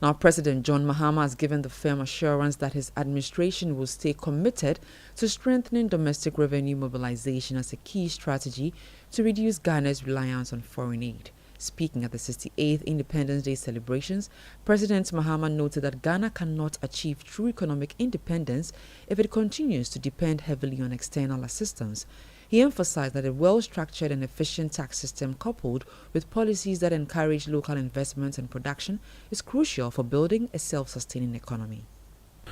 Now, President John Mahama has given the firm assurance that his administration will stay committed to strengthening domestic revenue mobilization as a key strategy to reduce Ghana's reliance on foreign aid. Speaking at the 68th Independence Day celebrations, President Mahama noted that Ghana cannot achieve true economic independence if it continues to depend heavily on external assistance. He emphasized that a well-structured and efficient tax system coupled with policies that encourage local investment and production is crucial for building a self-sustaining economy.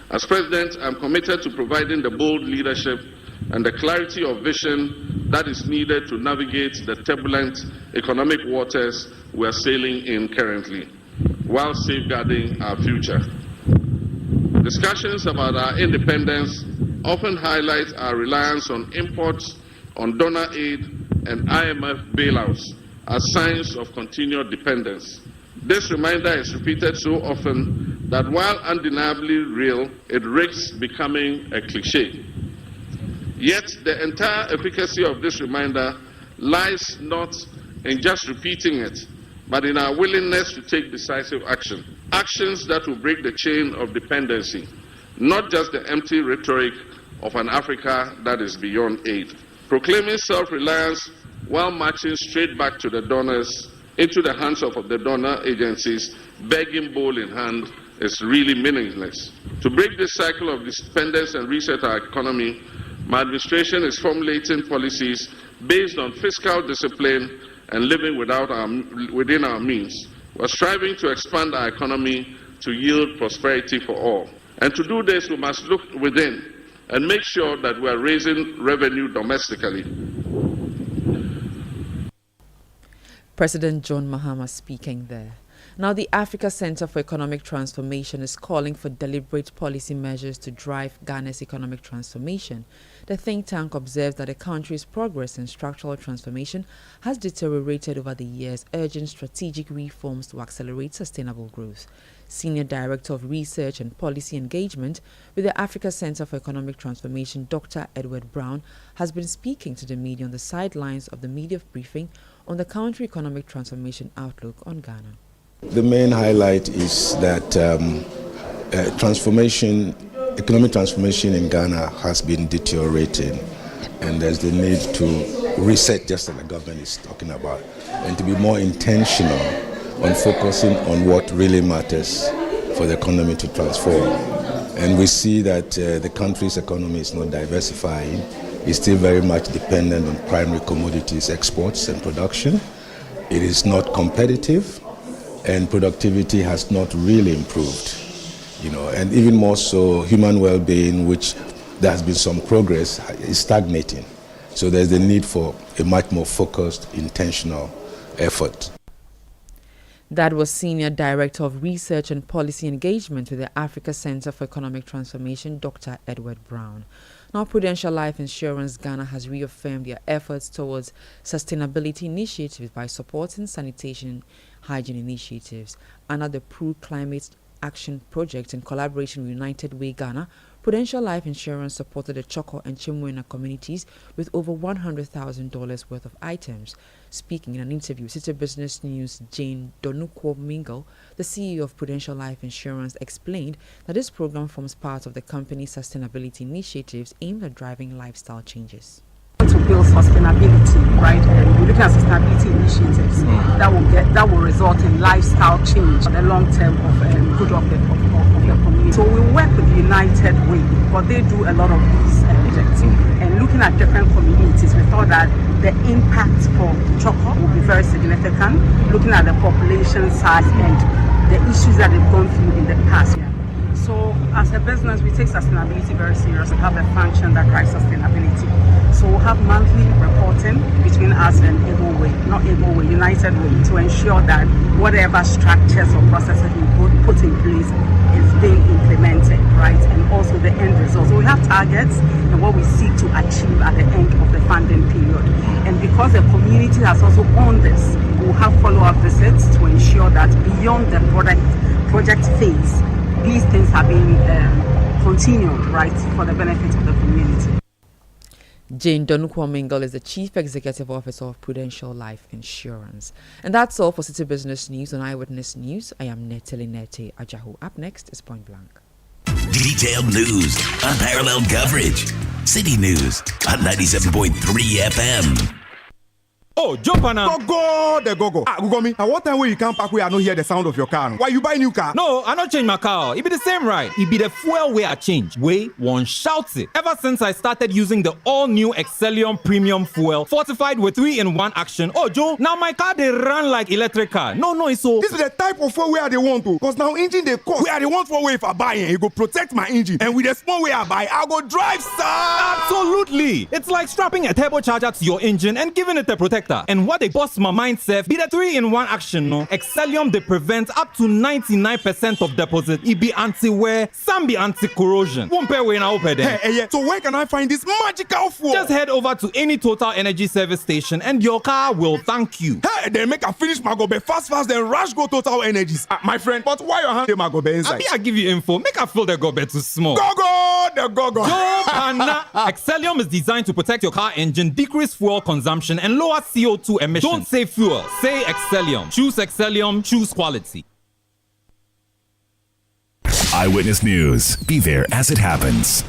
As President, I'm committed to providing the bold leadership and the clarity of vision that is needed to navigate the turbulent economic waters we are sailing in currently, while safeguarding our future. Discussions about our independence often highlight our reliance on imports, on donor aid and IMF bailouts as signs of continued dependence. This reminder is repeated so often that while undeniably real, it risks becoming a cliché. Yet the entire efficacy of this reminder lies not in just repeating it, but in our willingness to take decisive action. Actions that will break the chain of dependency, not just the empty rhetoric of an Africa that is beyond aid. Proclaiming self-reliance while marching straight back to the donors, into the hands of the donor agencies, begging bowl in hand, is really meaningless. To break this cycle of dependence and reset our economy, my administration is formulating policies based on fiscal discipline and living within our means. We're striving to expand our economy to yield prosperity for all. And to do this, we must look within and make sure that we are raising revenue domestically. President John Mahama speaking there. Now, the Africa Center for Economic Transformation is calling for deliberate policy measures to drive Ghana's economic transformation. The think tank observes that the country's progress in structural transformation has deteriorated over the years, urging strategic reforms to accelerate sustainable growth. Senior Director of Research and Policy Engagement with the Africa Center for Economic Transformation, Dr. Edward Brown, has been speaking to the media on the sidelines of the media briefing on the country economic transformation outlook on Ghana. The main highlight is that economic transformation in Ghana has been deteriorating, and there's the need to reset, just as the government is talking about, and to be more intentional on focusing on what really matters for the economy to transform. And we see that the country's economy is not diversifying. It's still very much dependent on primary commodities, exports and production. It is not competitive, and productivity has not really improved. And even more so, human well-being, which there has been some progress, is stagnating. So there's the need for a much more focused, intentional effort. That was Senior Director of Research and Policy Engagement with the Africa Center for Economic Transformation, Dr. Edward Brown. Now, Prudential Life Insurance Ghana has reaffirmed their efforts towards sustainability initiatives by supporting sanitation hygiene initiatives. Under the Pro Climate Action Project in collaboration with United Way Ghana, Prudential Life Insurance supported the Choko and Chimwena communities with over $100,000 worth of items. Speaking in an interview with Citi Business News, Jane Donukwo-Mingle, the CEO of Prudential Life Insurance, explained that this program forms part of the company's sustainability initiatives aimed at driving lifestyle changes. To build sustainability, right? And we're looking at sustainability initiatives that will result in lifestyle change for the long term of good of the community. So we work with United Way, but they do a lot of these projects. And looking at different communities, we thought that the impact for Choko will be very significant. Looking at the population size and the issues that they've gone through in the past. So as a business, we take sustainability very serious. We have a function that drives sustainability. So we'll have monthly reporting between us and United Way, to ensure that whatever structures or processes we put in place is being implemented, right? And also the end result. So we have targets and what we seek to achieve at the end of the funding period. And because the community has also owned this, we'll have follow-up visits to ensure that beyond the project phase, these things have been continued, right, for the benefit of the community. Jane Donukwo-Mingle is the Chief Executive Officer of Prudential Life Insurance. And that's all for Citi Business News on Eyewitness News. I am Netele Nete Ajahu. Up next is Point Blank. Detailed news, unparalleled coverage. City News on 97.3 FM. Oh, jump on now. Go. Gugomi, at what time will you come back where I don't hear the sound of your car? Why you buy new car? No, I don't change my car. It be the same, right? It be the fuel way I change. Way one shouts it. Ever since I started using the all-new Excellium Premium Fuel, fortified with 3-in-1 action. Oh, Joe, now my car they run like electric car. No, it's so. This is the type of fuel where they want to. Because now engine they cost. Where they want for way if I buy it, it go protect my engine. And with the small way I buy, I go drive, sir. Absolutely. It's like strapping a turbocharger to your engine and giving it a protector. And what they bust my mind self be the 3-in-1 action, no? Excellium they prevent up to 99% of deposit. It be anti-wear, some be anti-corrosion. Won't pay when I open them. Hey, so where can I find this magical fuel? Just head over to any Total Energy service station and your car will thank you. Hey, then make a finish my gobe fast, then rush go Total Energies. My friend, but why your hand my gobe inside? I give you info. Make a feel the gobe too small. The go. Excellium is designed to protect your car engine, decrease fuel consumption, and lower CO2 emissions. Don't say fuel, say Excellium. Choose Excellium, choose quality. Eyewitness News. Be there as it happens.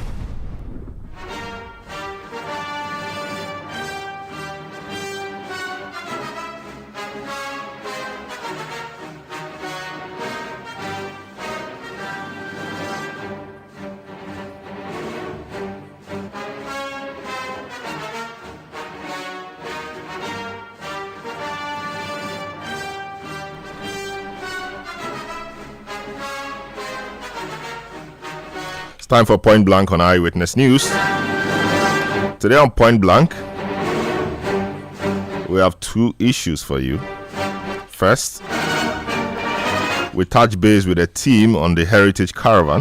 Time for Point Blank on Eyewitness News. Today on Point Blank, we have two issues for you. First, we touch base with a team on the Heritage Caravan,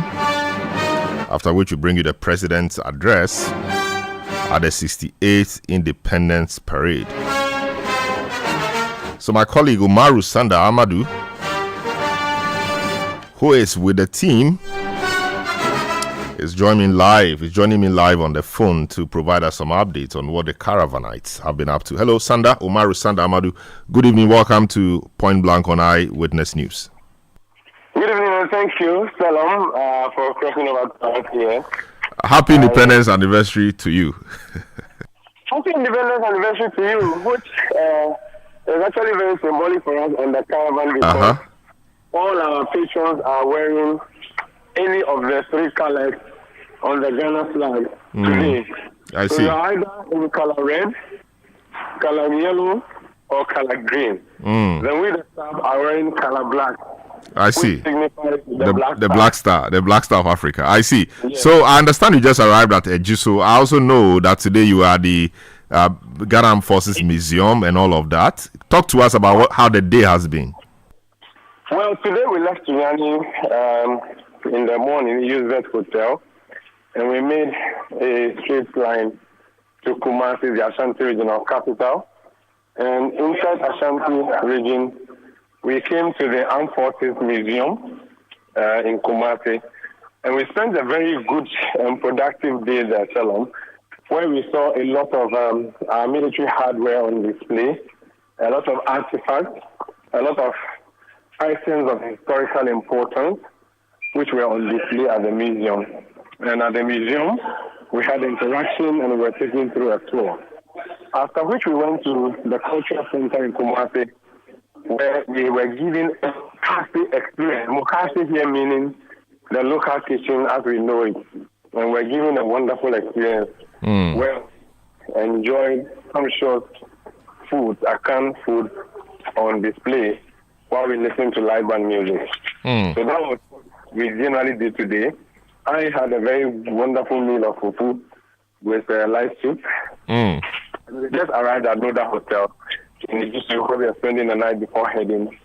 after which we bring you the President's address at the 68th Independence Parade. So my colleague Umaru Sanda Amadou, who is with the team, is joining me live on the phone to provide us some updates on what the Caravanites have been up to. Hello, Sanda. Umaru Sanda Amadou. Good evening. Welcome to Point Blank on Eyewitness News. Good evening and thank you, Salam, for crossing over to us here. Happy Independence Anniversary to you. Happy Independence Anniversary to you, which is actually very symbolic for us on the Caravan because all our patrons are wearing any of the three colors on the Ghana flag today. I see. So you're either in color red, color yellow, or color green. Then we the staff are wearing color black. I see. Which signifies the Black Star of Africa. I see. Yes. So I understand you just arrived at Ejiso. I also know that today you are at the Ghana Armed Forces Museum and all of that. Talk to us about how the day has been. Well, today we left Tunyani in the morning, used that hotel, and we made a straight line to Kumasi, the Ashanti regional capital. And inside Ashanti region, we came to the Armed Forces Museum in Kumasi, and we spent a very good and productive day there, Shalom, where we saw a lot of our military hardware on display, a lot of artifacts, a lot of items of historical importance, which were on display at the museum. And at the museum, we had interaction and we were taken through a tour. After which we went to the cultural center in Kumasi, where we were given a Mukasi experience. Mukasi here meaning the local kitchen as we know it. And we're given a wonderful experience. Well, enjoyed sumptuous food, Akan food on display while we listen to live band music. So that was what we generally did today. I had a very wonderful meal of fufu with light soup. We just arrived at another hotel in the district where we are spending the night before heading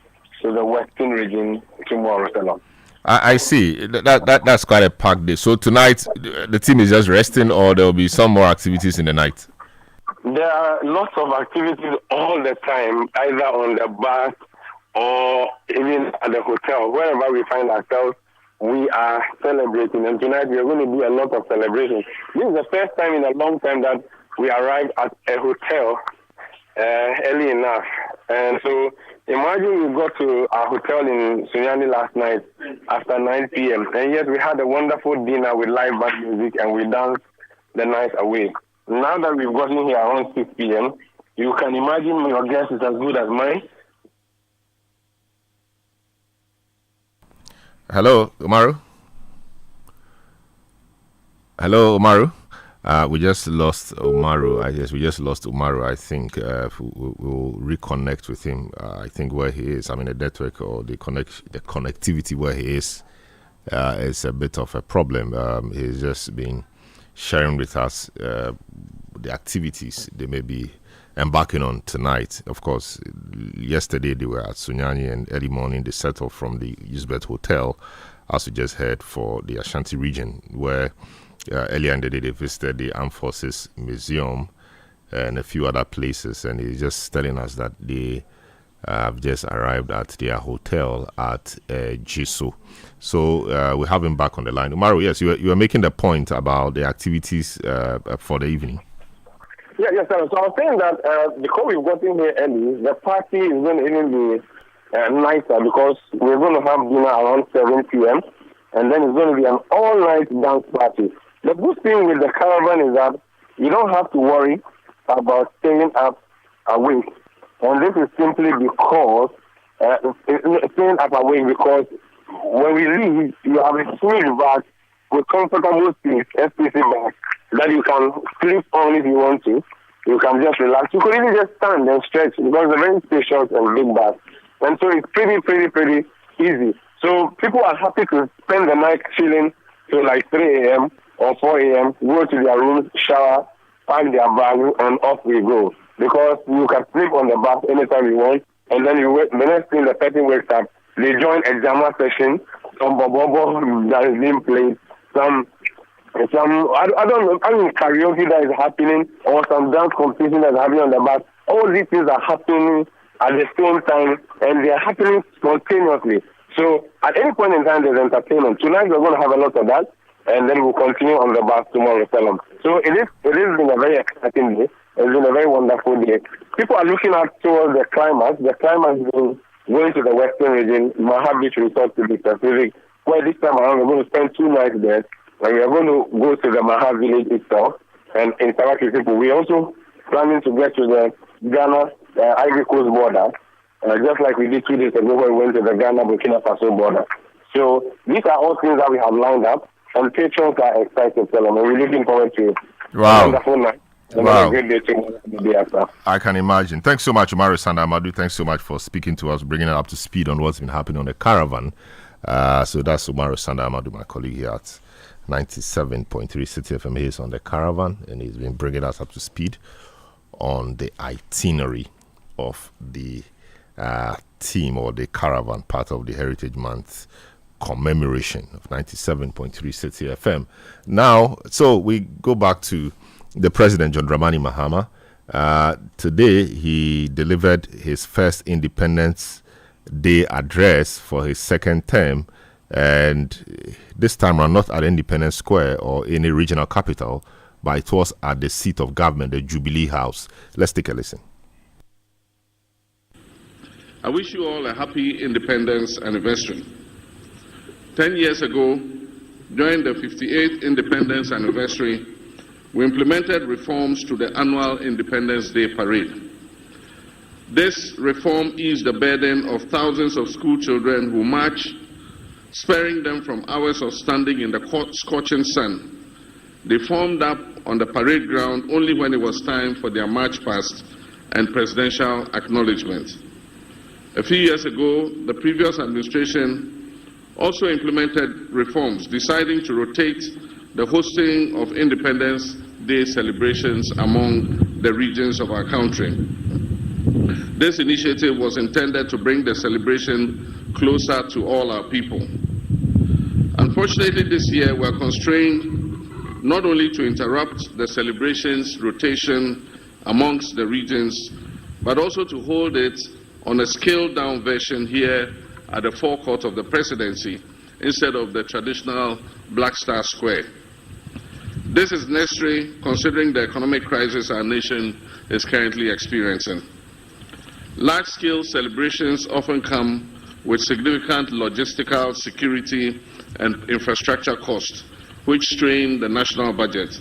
to the western region tomorrow. I see. That's quite a packed day. So tonight, the team is just resting, or there will be some more activities in the night? There are lots of activities all the time, either on the bus or even at the hotel. Wherever we find ourselves, we are celebrating. And tonight, we are going to do a lot of celebrations. This is the first time in a long time that we arrived at a hotel early enough. And so imagine we got to our hotel in Sunyani last night after 9 p.m. And yet we had a wonderful dinner with live band music and we danced the night away. Now that we've gotten here around 6 p.m., you can imagine your guest is as good as mine. Hello, Umaru. Hello, Umaru. We just lost Umaru. We just lost Umaru. I think we'll reconnect with him. I think where he is, the network or the connectivity where he is a bit of a problem. He's just been sharing with us the activities they may be embarking on tonight. Of course, yesterday they were at Sunyani and early morning they set off from the Usbet Hotel, as we just heard, for the Ashanti region, where earlier in the day they visited the Armed Forces Museum and a few other places, and he's just telling us that they have just arrived at their hotel at Jiso. So we have him back on the line. Umaru, yes, you were making the point about the activities for the evening. Yes, sir. So I was saying that because we've gotten here early, the party is going to even be nicer because we're going to have dinner around 7 p.m. and then it's going to be an all-night dance party. The good thing with the Caravan is that you don't have to worry about staying up awake. And this is simply because staying up awake because when we leave, you have a huge bag with comfortable seats, SPC bag, that you can sleep on if you want to. You can just relax. You could even just stand and stretch because it's a very spacious and big bag. And so it's pretty easy. So people are happy to spend the night chilling till like 3 a.m. or 4 a.m., go to their rooms, shower, pack their bag, and off we go. Because you can sleep on the bus anytime you want, and then the next thing the person wakes up, they join a jama session, some bobo that is being played, some karaoke that is happening, or some dance competition that is happening on the bus. All these things are happening at the same time, and they are happening spontaneously. So at any point in time, there's entertainment. Tonight we're going to have a lot of that, and then we'll continue on the bus tomorrow. So it has been a very exciting day. It's been a very wonderful day. People are looking out towards the climax. The climax is going to the western region, Maha Beach Resort to be specific, where this time around we're going to spend 2 nights there, and we are going to go to the Maha village itself and interact with people. We're also planning to get to the Ghana Ivory Coast border, just like we did 2 days ago when we went to the Ghana-Burkina Faso border. So these are all things that we have lined up, and patrons are excited, and we're looking forward to it. Wow. A wonderful night. Wow. A great day tomorrow, the day after. I can imagine. Thanks so much, Umaru Sandamadu. Thanks so much for speaking to us, bringing it up to speed on what's been happening on the Caravan. So that's Umaru Sandamadu, my colleague here at 97.3 Citi FM. He's on the Caravan, and he's been bringing us up to speed on the itinerary of the team or the Caravan, part of the Heritage Month commemoration of 97.3 Citi FM. Now, so we go back to the President, John Dramani Mahama. Today, he delivered his first Independence Day address for his second term, and this time around not at Independence Square or any regional capital, but it was at the seat of government, the Jubilee House. Let's take a listen. I wish you all a happy independence anniversary. 10 years ago, during the 58th independence anniversary, we implemented reforms to the annual Independence Day parade. This reform eased the burden of thousands of school children who march, sparing them from hours of standing in the scorching sun. They formed up on the parade ground only when it was time for their march past and presidential acknowledgement. A few years ago, the previous administration also implemented reforms, deciding to rotate the hosting of Independence Day celebrations among the regions of our country. This initiative was intended to bring the celebration closer to all our people. Unfortunately, this year we are constrained not only to interrupt the celebrations rotation amongst the regions, but also to hold it on a scaled-down version here at the forecourt of the presidency instead of the traditional Black Star Square. This is necessary considering the economic crisis our nation is currently experiencing. Large-scale celebrations often come with significant logistical, security, and infrastructure costs, which strain the national budget.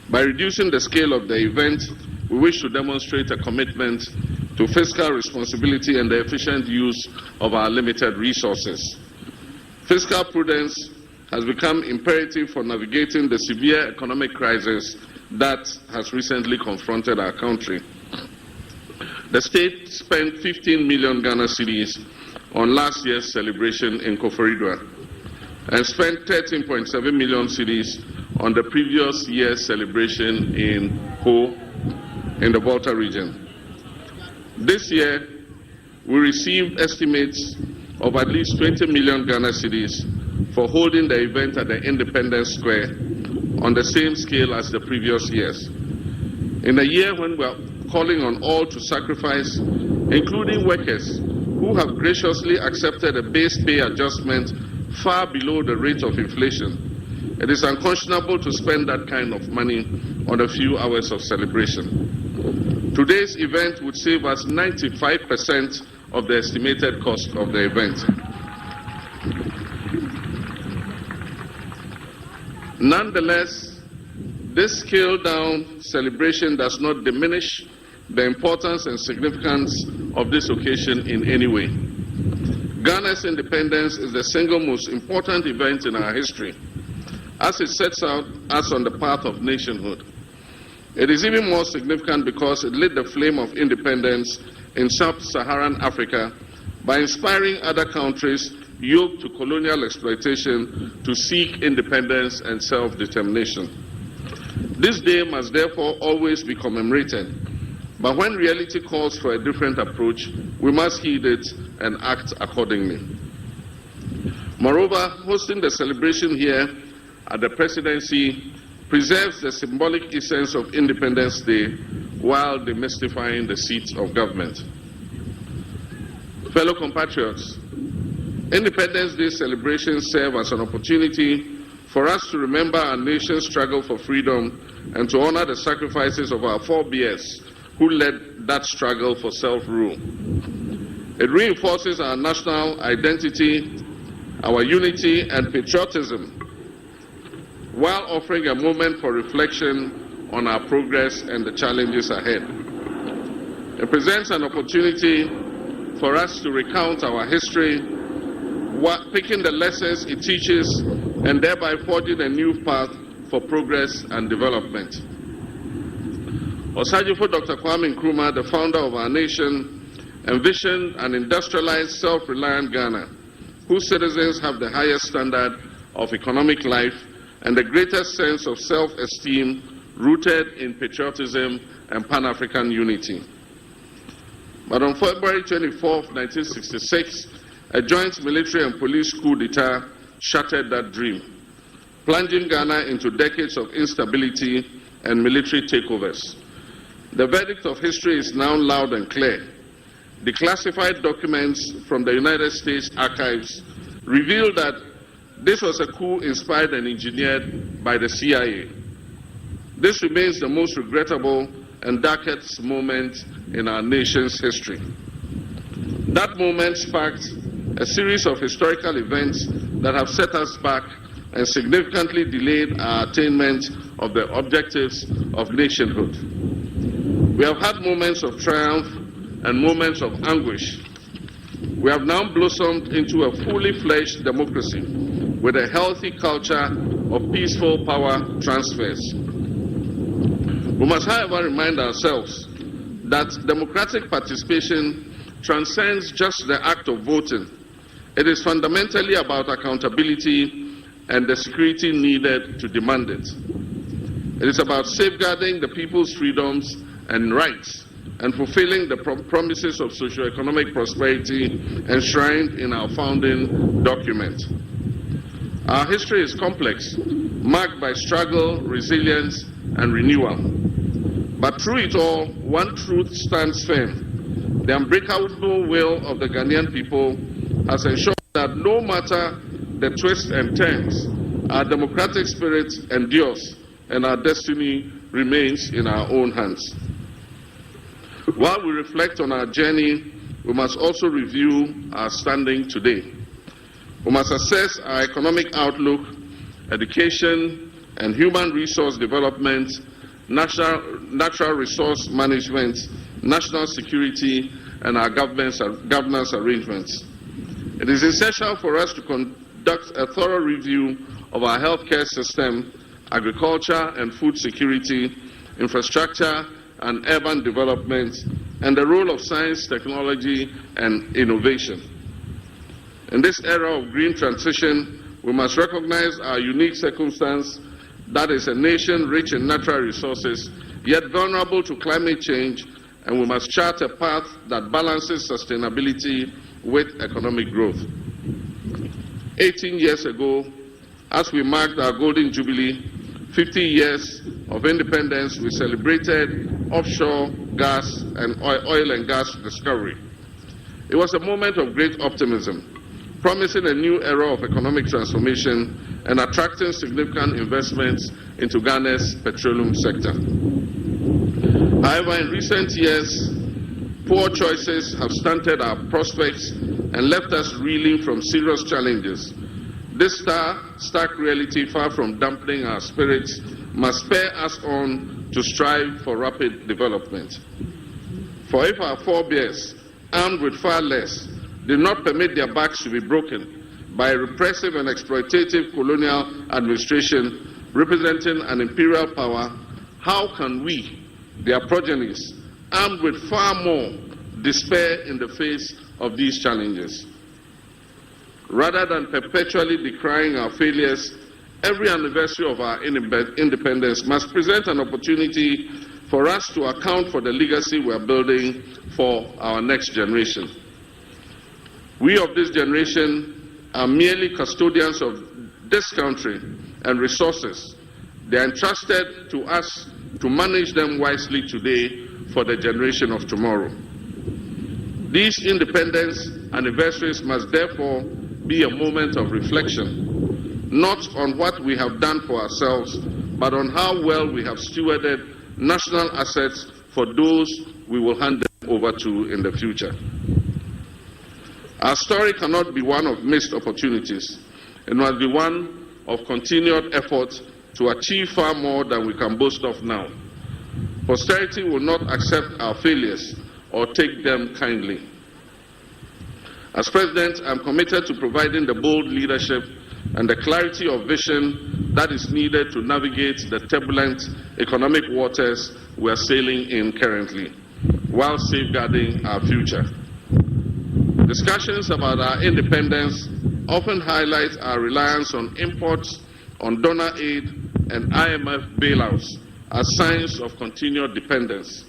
By reducing the scale of the event, we wish to demonstrate a commitment to fiscal responsibility and the efficient use of our limited resources. Fiscal prudence has become imperative for navigating the severe economic crisis that has recently confronted our country. The state spent 15 million Ghana cedis on last year's celebration in Koforidua and spent 13.7 million cedis on the previous year's celebration in Ho in the Volta region. This year, we received estimates of at least 20 million Ghana cedis for holding the event at the Independence Square on the same scale as the previous years. In a year when we are calling on all to sacrifice, including workers who have graciously accepted a base pay adjustment far below the rate of inflation, it is unconscionable to spend that kind of money on a few hours of celebration. Today's event would save us 95% of the estimated cost of the event. Nonetheless, this scaled-down celebration does not diminish the importance and significance of this occasion in any way. Ghana's independence is the single most important event in our history, as it sets out us on the path of nationhood. It is even more significant because it lit the flame of independence in sub-Saharan Africa by inspiring other countries yoked to colonial exploitation to seek independence and self-determination. This day must therefore always be commemorated, but when reality calls for a different approach, we must heed it and act accordingly. Moreover, hosting the celebration here at the presidency preserves the symbolic essence of Independence Day while demystifying the seat of government. Fellow compatriots, Independence Day celebrations serve as an opportunity for us to remember our nation's struggle for freedom and to honor the sacrifices of our forebears who led that struggle for self-rule. It reinforces our national identity, our unity and patriotism, while offering a moment for reflection on our progress and the challenges ahead. It presents an opportunity for us to recount our history, picking the lessons it teaches and thereby forging a new path for progress and development. Osajifo Dr. Kwame Nkrumah, the founder of our nation, envisioned an industrialized, self-reliant Ghana, whose citizens have the highest standard of economic life and the greatest sense of self-esteem rooted in patriotism and Pan-African unity. But on February 24, 1966, a joint military and police coup d'etat shattered that dream, plunging Ghana into decades of instability and military takeovers. The verdict of history is now loud and clear. Declassified documents from the United States archives reveal that this was a coup inspired and engineered by the CIA. This remains the most regrettable and darkest moment in our nation's history. That moment sparked a series of historical events that have set us back and significantly delayed our attainment of the objectives of nationhood. We have had moments of triumph and moments of anguish. We have now blossomed into a fully fledged democracy with a healthy culture of peaceful power transfers. We must, however, remind ourselves that democratic participation transcends just the act of voting. It is fundamentally about accountability and the security needed to demand it. It is about safeguarding the people's freedoms and rights and fulfilling the promises of socio-economic prosperity enshrined in our founding document. Our history is complex, marked by struggle, resilience, and renewal. But through it all, one truth stands firm. The unbreakable will of the Ghanaian people has ensured that no matter the twists and turns, our democratic spirit endures and our destiny remains in our own hands. While we reflect on our journey, we must also review our standing today. We must assess our economic outlook, education and human resource development, natural resource management, national security, and our governance arrangements. It is essential for us to conduct a thorough review of our healthcare system, agriculture and food security, infrastructure and urban development, and the role of science, technology, and innovation. In this era of green transition, we must recognize our unique circumstance, that is a nation rich in natural resources, yet vulnerable to climate change, and we must chart a path that balances sustainability with economic growth. 18 years ago, as we marked our Golden Jubilee, 50 years of independence, we celebrated offshore gas and oil and gas discovery. It was a moment of great optimism, promising a new era of economic transformation and attracting significant investments into Ghana's petroleum sector. However, in recent years, poor choices have stunted our prospects and left us reeling from serious challenges. This stark reality, far from dampening our spirits, must spur us on to strive for rapid development. For if our forebears, armed with far less, did not permit their backs to be broken by a repressive and exploitative colonial administration representing an imperial power, how can we, their progenies, armed with far more, despair in the face of these challenges? Rather than perpetually decrying our failures, every anniversary of our independence must present an opportunity for us to account for the legacy we are building for our next generation. We of this generation are merely custodians of this country and resources. They are entrusted to us to manage them wisely today for the generation of tomorrow. These independence anniversaries must therefore be a moment of reflection, not on what we have done for ourselves, but on how well we have stewarded national assets for those we will hand them over to in the future. Our story cannot be one of missed opportunities. It must be one of continued effort to achieve far more than we can boast of now. Posterity will not accept our failures or take them kindly. As President, I am committed to providing the bold leadership and the clarity of vision that is needed to navigate the turbulent economic waters we are sailing in currently, while safeguarding our future. Discussions about our independence often highlight our reliance on imports, on donor aid, and IMF bailouts as signs of continued dependence.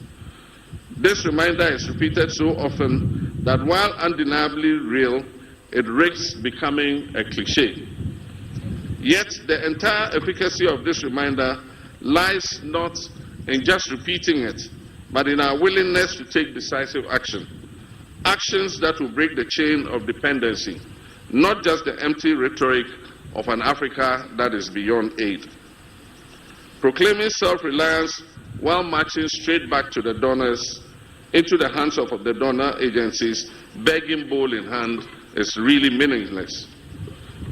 This reminder is repeated so often that while undeniably real, it risks becoming a cliché. Yet the entire efficacy of this reminder lies not in just repeating it, but in our willingness to take decisive action. Actions that will break the chain of dependency, not just the empty rhetoric of an Africa that is beyond aid. Proclaiming self-reliance while marching straight back to the donors into the hands of the donor agencies, begging bowl in hand, is really meaningless.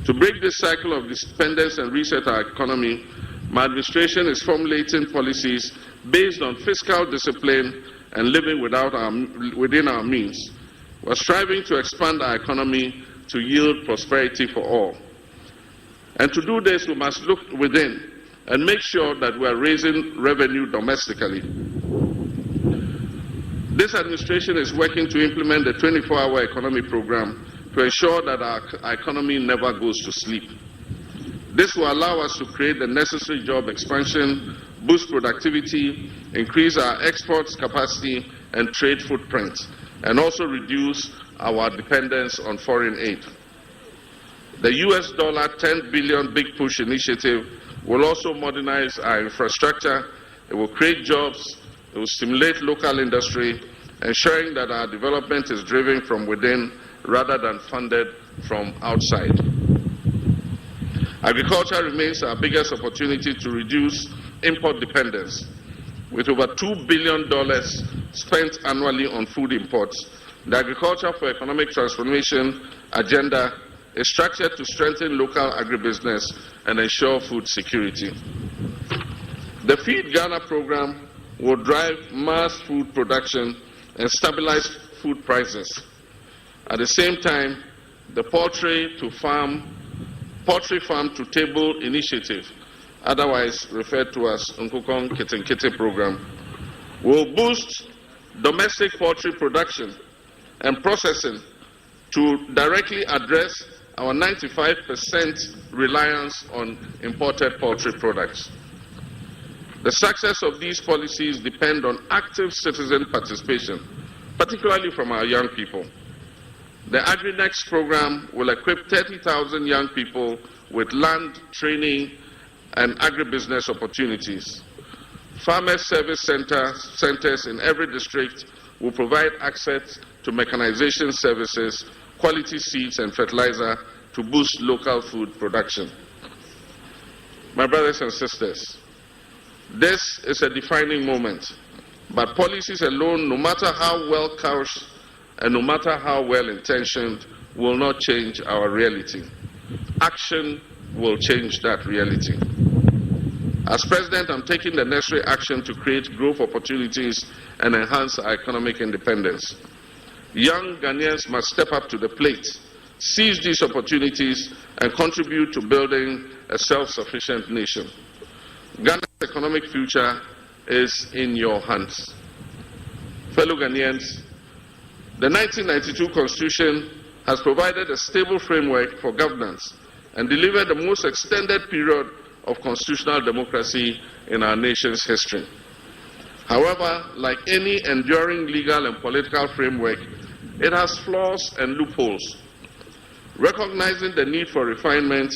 To break this cycle of dependence and reset our economy, my administration is formulating policies based on fiscal discipline and living within our means. We're striving to expand our economy to yield prosperity for all. And to do this, we must look within and make sure that we are raising revenue domestically. This administration is working to implement the 24-hour economy program to ensure that our economy never goes to sleep. This will allow us to create the necessary job expansion, boost productivity, increase our exports capacity and trade footprint, and also reduce our dependence on foreign aid. The US dollar $10 billion Big Push initiative will also modernize our infrastructure. It will create jobs. It will stimulate local industry, ensuring that our development is driven from within rather than funded from outside. Agriculture remains our biggest opportunity to reduce import dependence. With over $2 billion spent annually on food imports, the Agriculture for Economic Transformation agenda is structured to strengthen local agribusiness and ensure food security. The Feed Ghana program will drive mass food production and stabilize food prices. At the same time, the Poultry Farm to Table initiative, otherwise referred to as Nkukong Kitenkite program, will boost domestic poultry production and processing to directly address our 95% reliance on imported poultry products. The success of these policies depend on active citizen participation, particularly from our young people. The AgriNext program will equip 30,000 young people with land, training, and agribusiness opportunities. Farmer service centers in every district will provide access to mechanization services, quality seeds, and fertilizer to boost local food production. My brothers and sisters, this is a defining moment, but policies alone, no matter how well couched and no matter how well intentioned, will not change our reality. Action will change that reality. As President, I'm taking the necessary action to create growth opportunities and enhance our economic independence. Young Ghanaians must step up to the plate, seize these opportunities, and contribute to building a self-sufficient nation. Ghana's economic future is in your hands. Fellow Ghanaians, the 1992 Constitution has provided a stable framework for governance and delivered the most extended period of constitutional democracy in our nation's history. However, like any enduring legal and political framework, it has flaws and loopholes. Recognizing the need for refinement,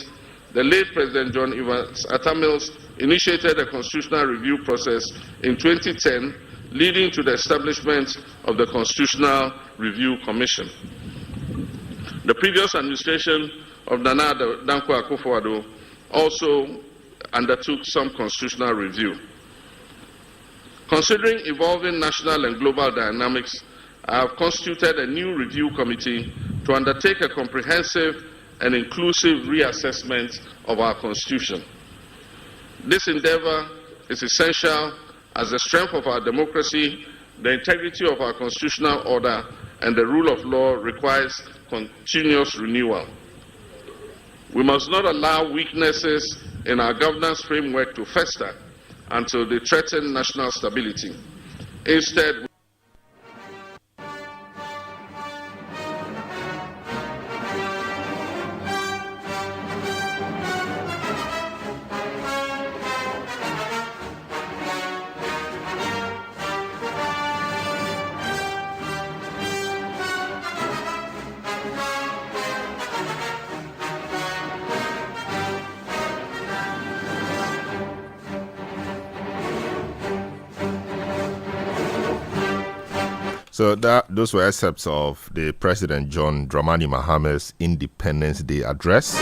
the late President John Evans Atta Mills initiated a constitutional review process in 2010, leading to the establishment of the Constitutional Review Commission. The previous administration of Nana Dankwa Akufo-Addo also undertook some constitutional review. Considering evolving national and global dynamics, I have constituted a new review committee to undertake a comprehensive and inclusive reassessment of our Constitution. This endeavor is essential as the strength of our democracy, the integrity of our constitutional order, and the rule of law requires continuous renewal. We must not allow weaknesses in our governance framework to fester until they threaten national stability. Instead, So those were excerpts of the President John Dramani Mahama's Independence Day address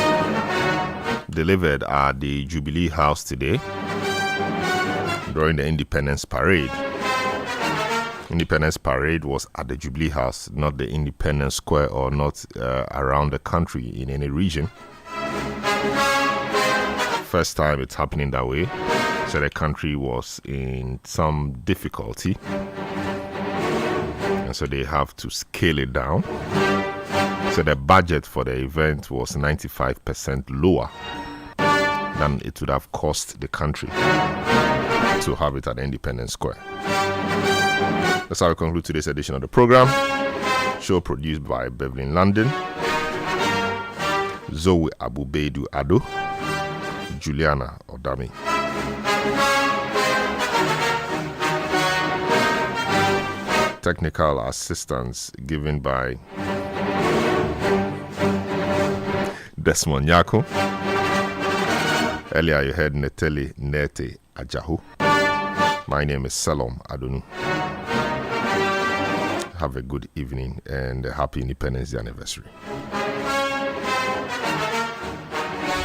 delivered at the Jubilee House today during the Independence Parade. Independence Parade was at the Jubilee House, not the Independence Square or not around the country in any region. First time it's happening that way. So the country was in some difficulty. And so they have to scale it down. So the budget for the event was 95% lower than it would have cost the country to have it at Independence Square. That's how we conclude today's edition of the program. Show produced by Beverly London, Zoe Abubeidu Ado, Juliana Odami. Technical assistance given by Desmond Nyako. Earlier you heard Neteli Nete Ajahu. My name is Salom Adonu. Have a good evening and a happy Independence Day anniversary.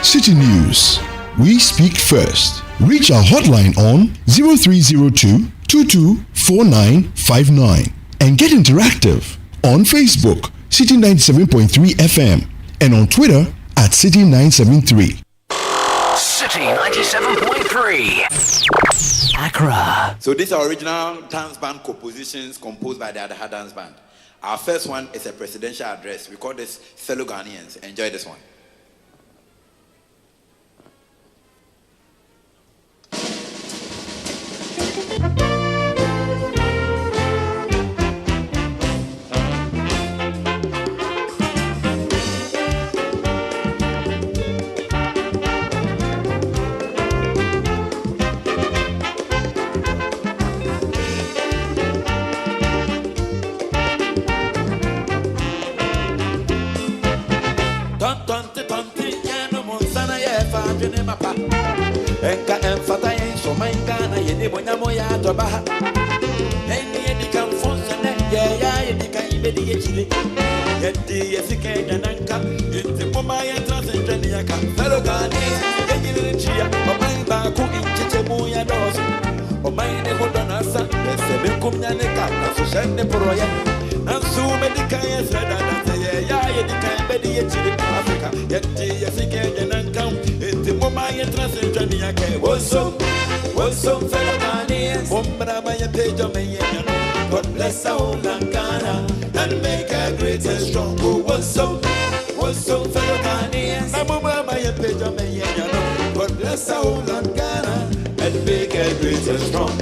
Citi News. We speak first. Reach our hotline on 0302 224959 and get interactive on Facebook, Citi 97.3 FM, and on Twitter at Citi 973. Citi 97.3. Accra. So these are original dance band compositions composed by the Adaha Dance Band. Our first one is a presidential address. We call this Fellow Ghanaians. Enjoy this one. Enka enfata yen so manga na yene bonya moya to baha eni edi kan fonsa na ya edi kan ibedi yechile yedi yesike dananka enti moma ya transcend ya ka fellow Ghanaians yegire chia oman ba ku incheche moya doso oman ne hodona sa sebe kumnya ne ka na so shende proya na su medika ya srada na ya edi kan ibedi yechile Africa yedi yesike dananka enti moma ya transcend What's up, fellow Ghanaians? God bless our whole Ghana and make her great and strong. What's up, fellow Ghanaians? God bless our whole Ghana and make her great and strong.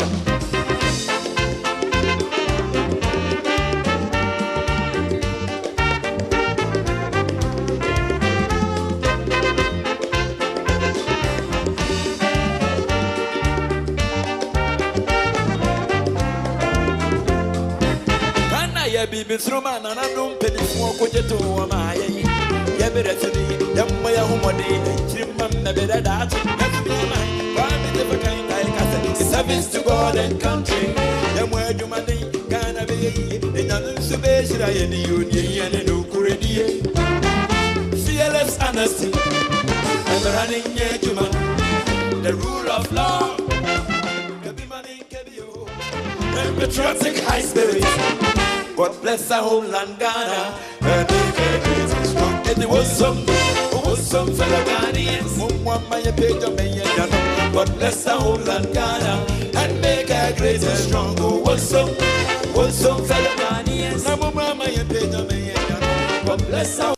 Bibis Roman and I don't pay this more cojeto on my Yaberati, Yamaya Homody, Chimman, Nabeda, that's mine. Why never kind like I said, service to God and country. Then where do money, Ghana be, and other Subation, I and Union and Ukuredi. Fearless honesty, and running yet human, the rule of law. Patriotic high spirit. God bless our whole land, Ghana, and make a great and strong. And it was some fellow Ghanaians, God bless our whole land, Ghana, and make a great and strong. Oh, was some fellow Ghanaians, God bless our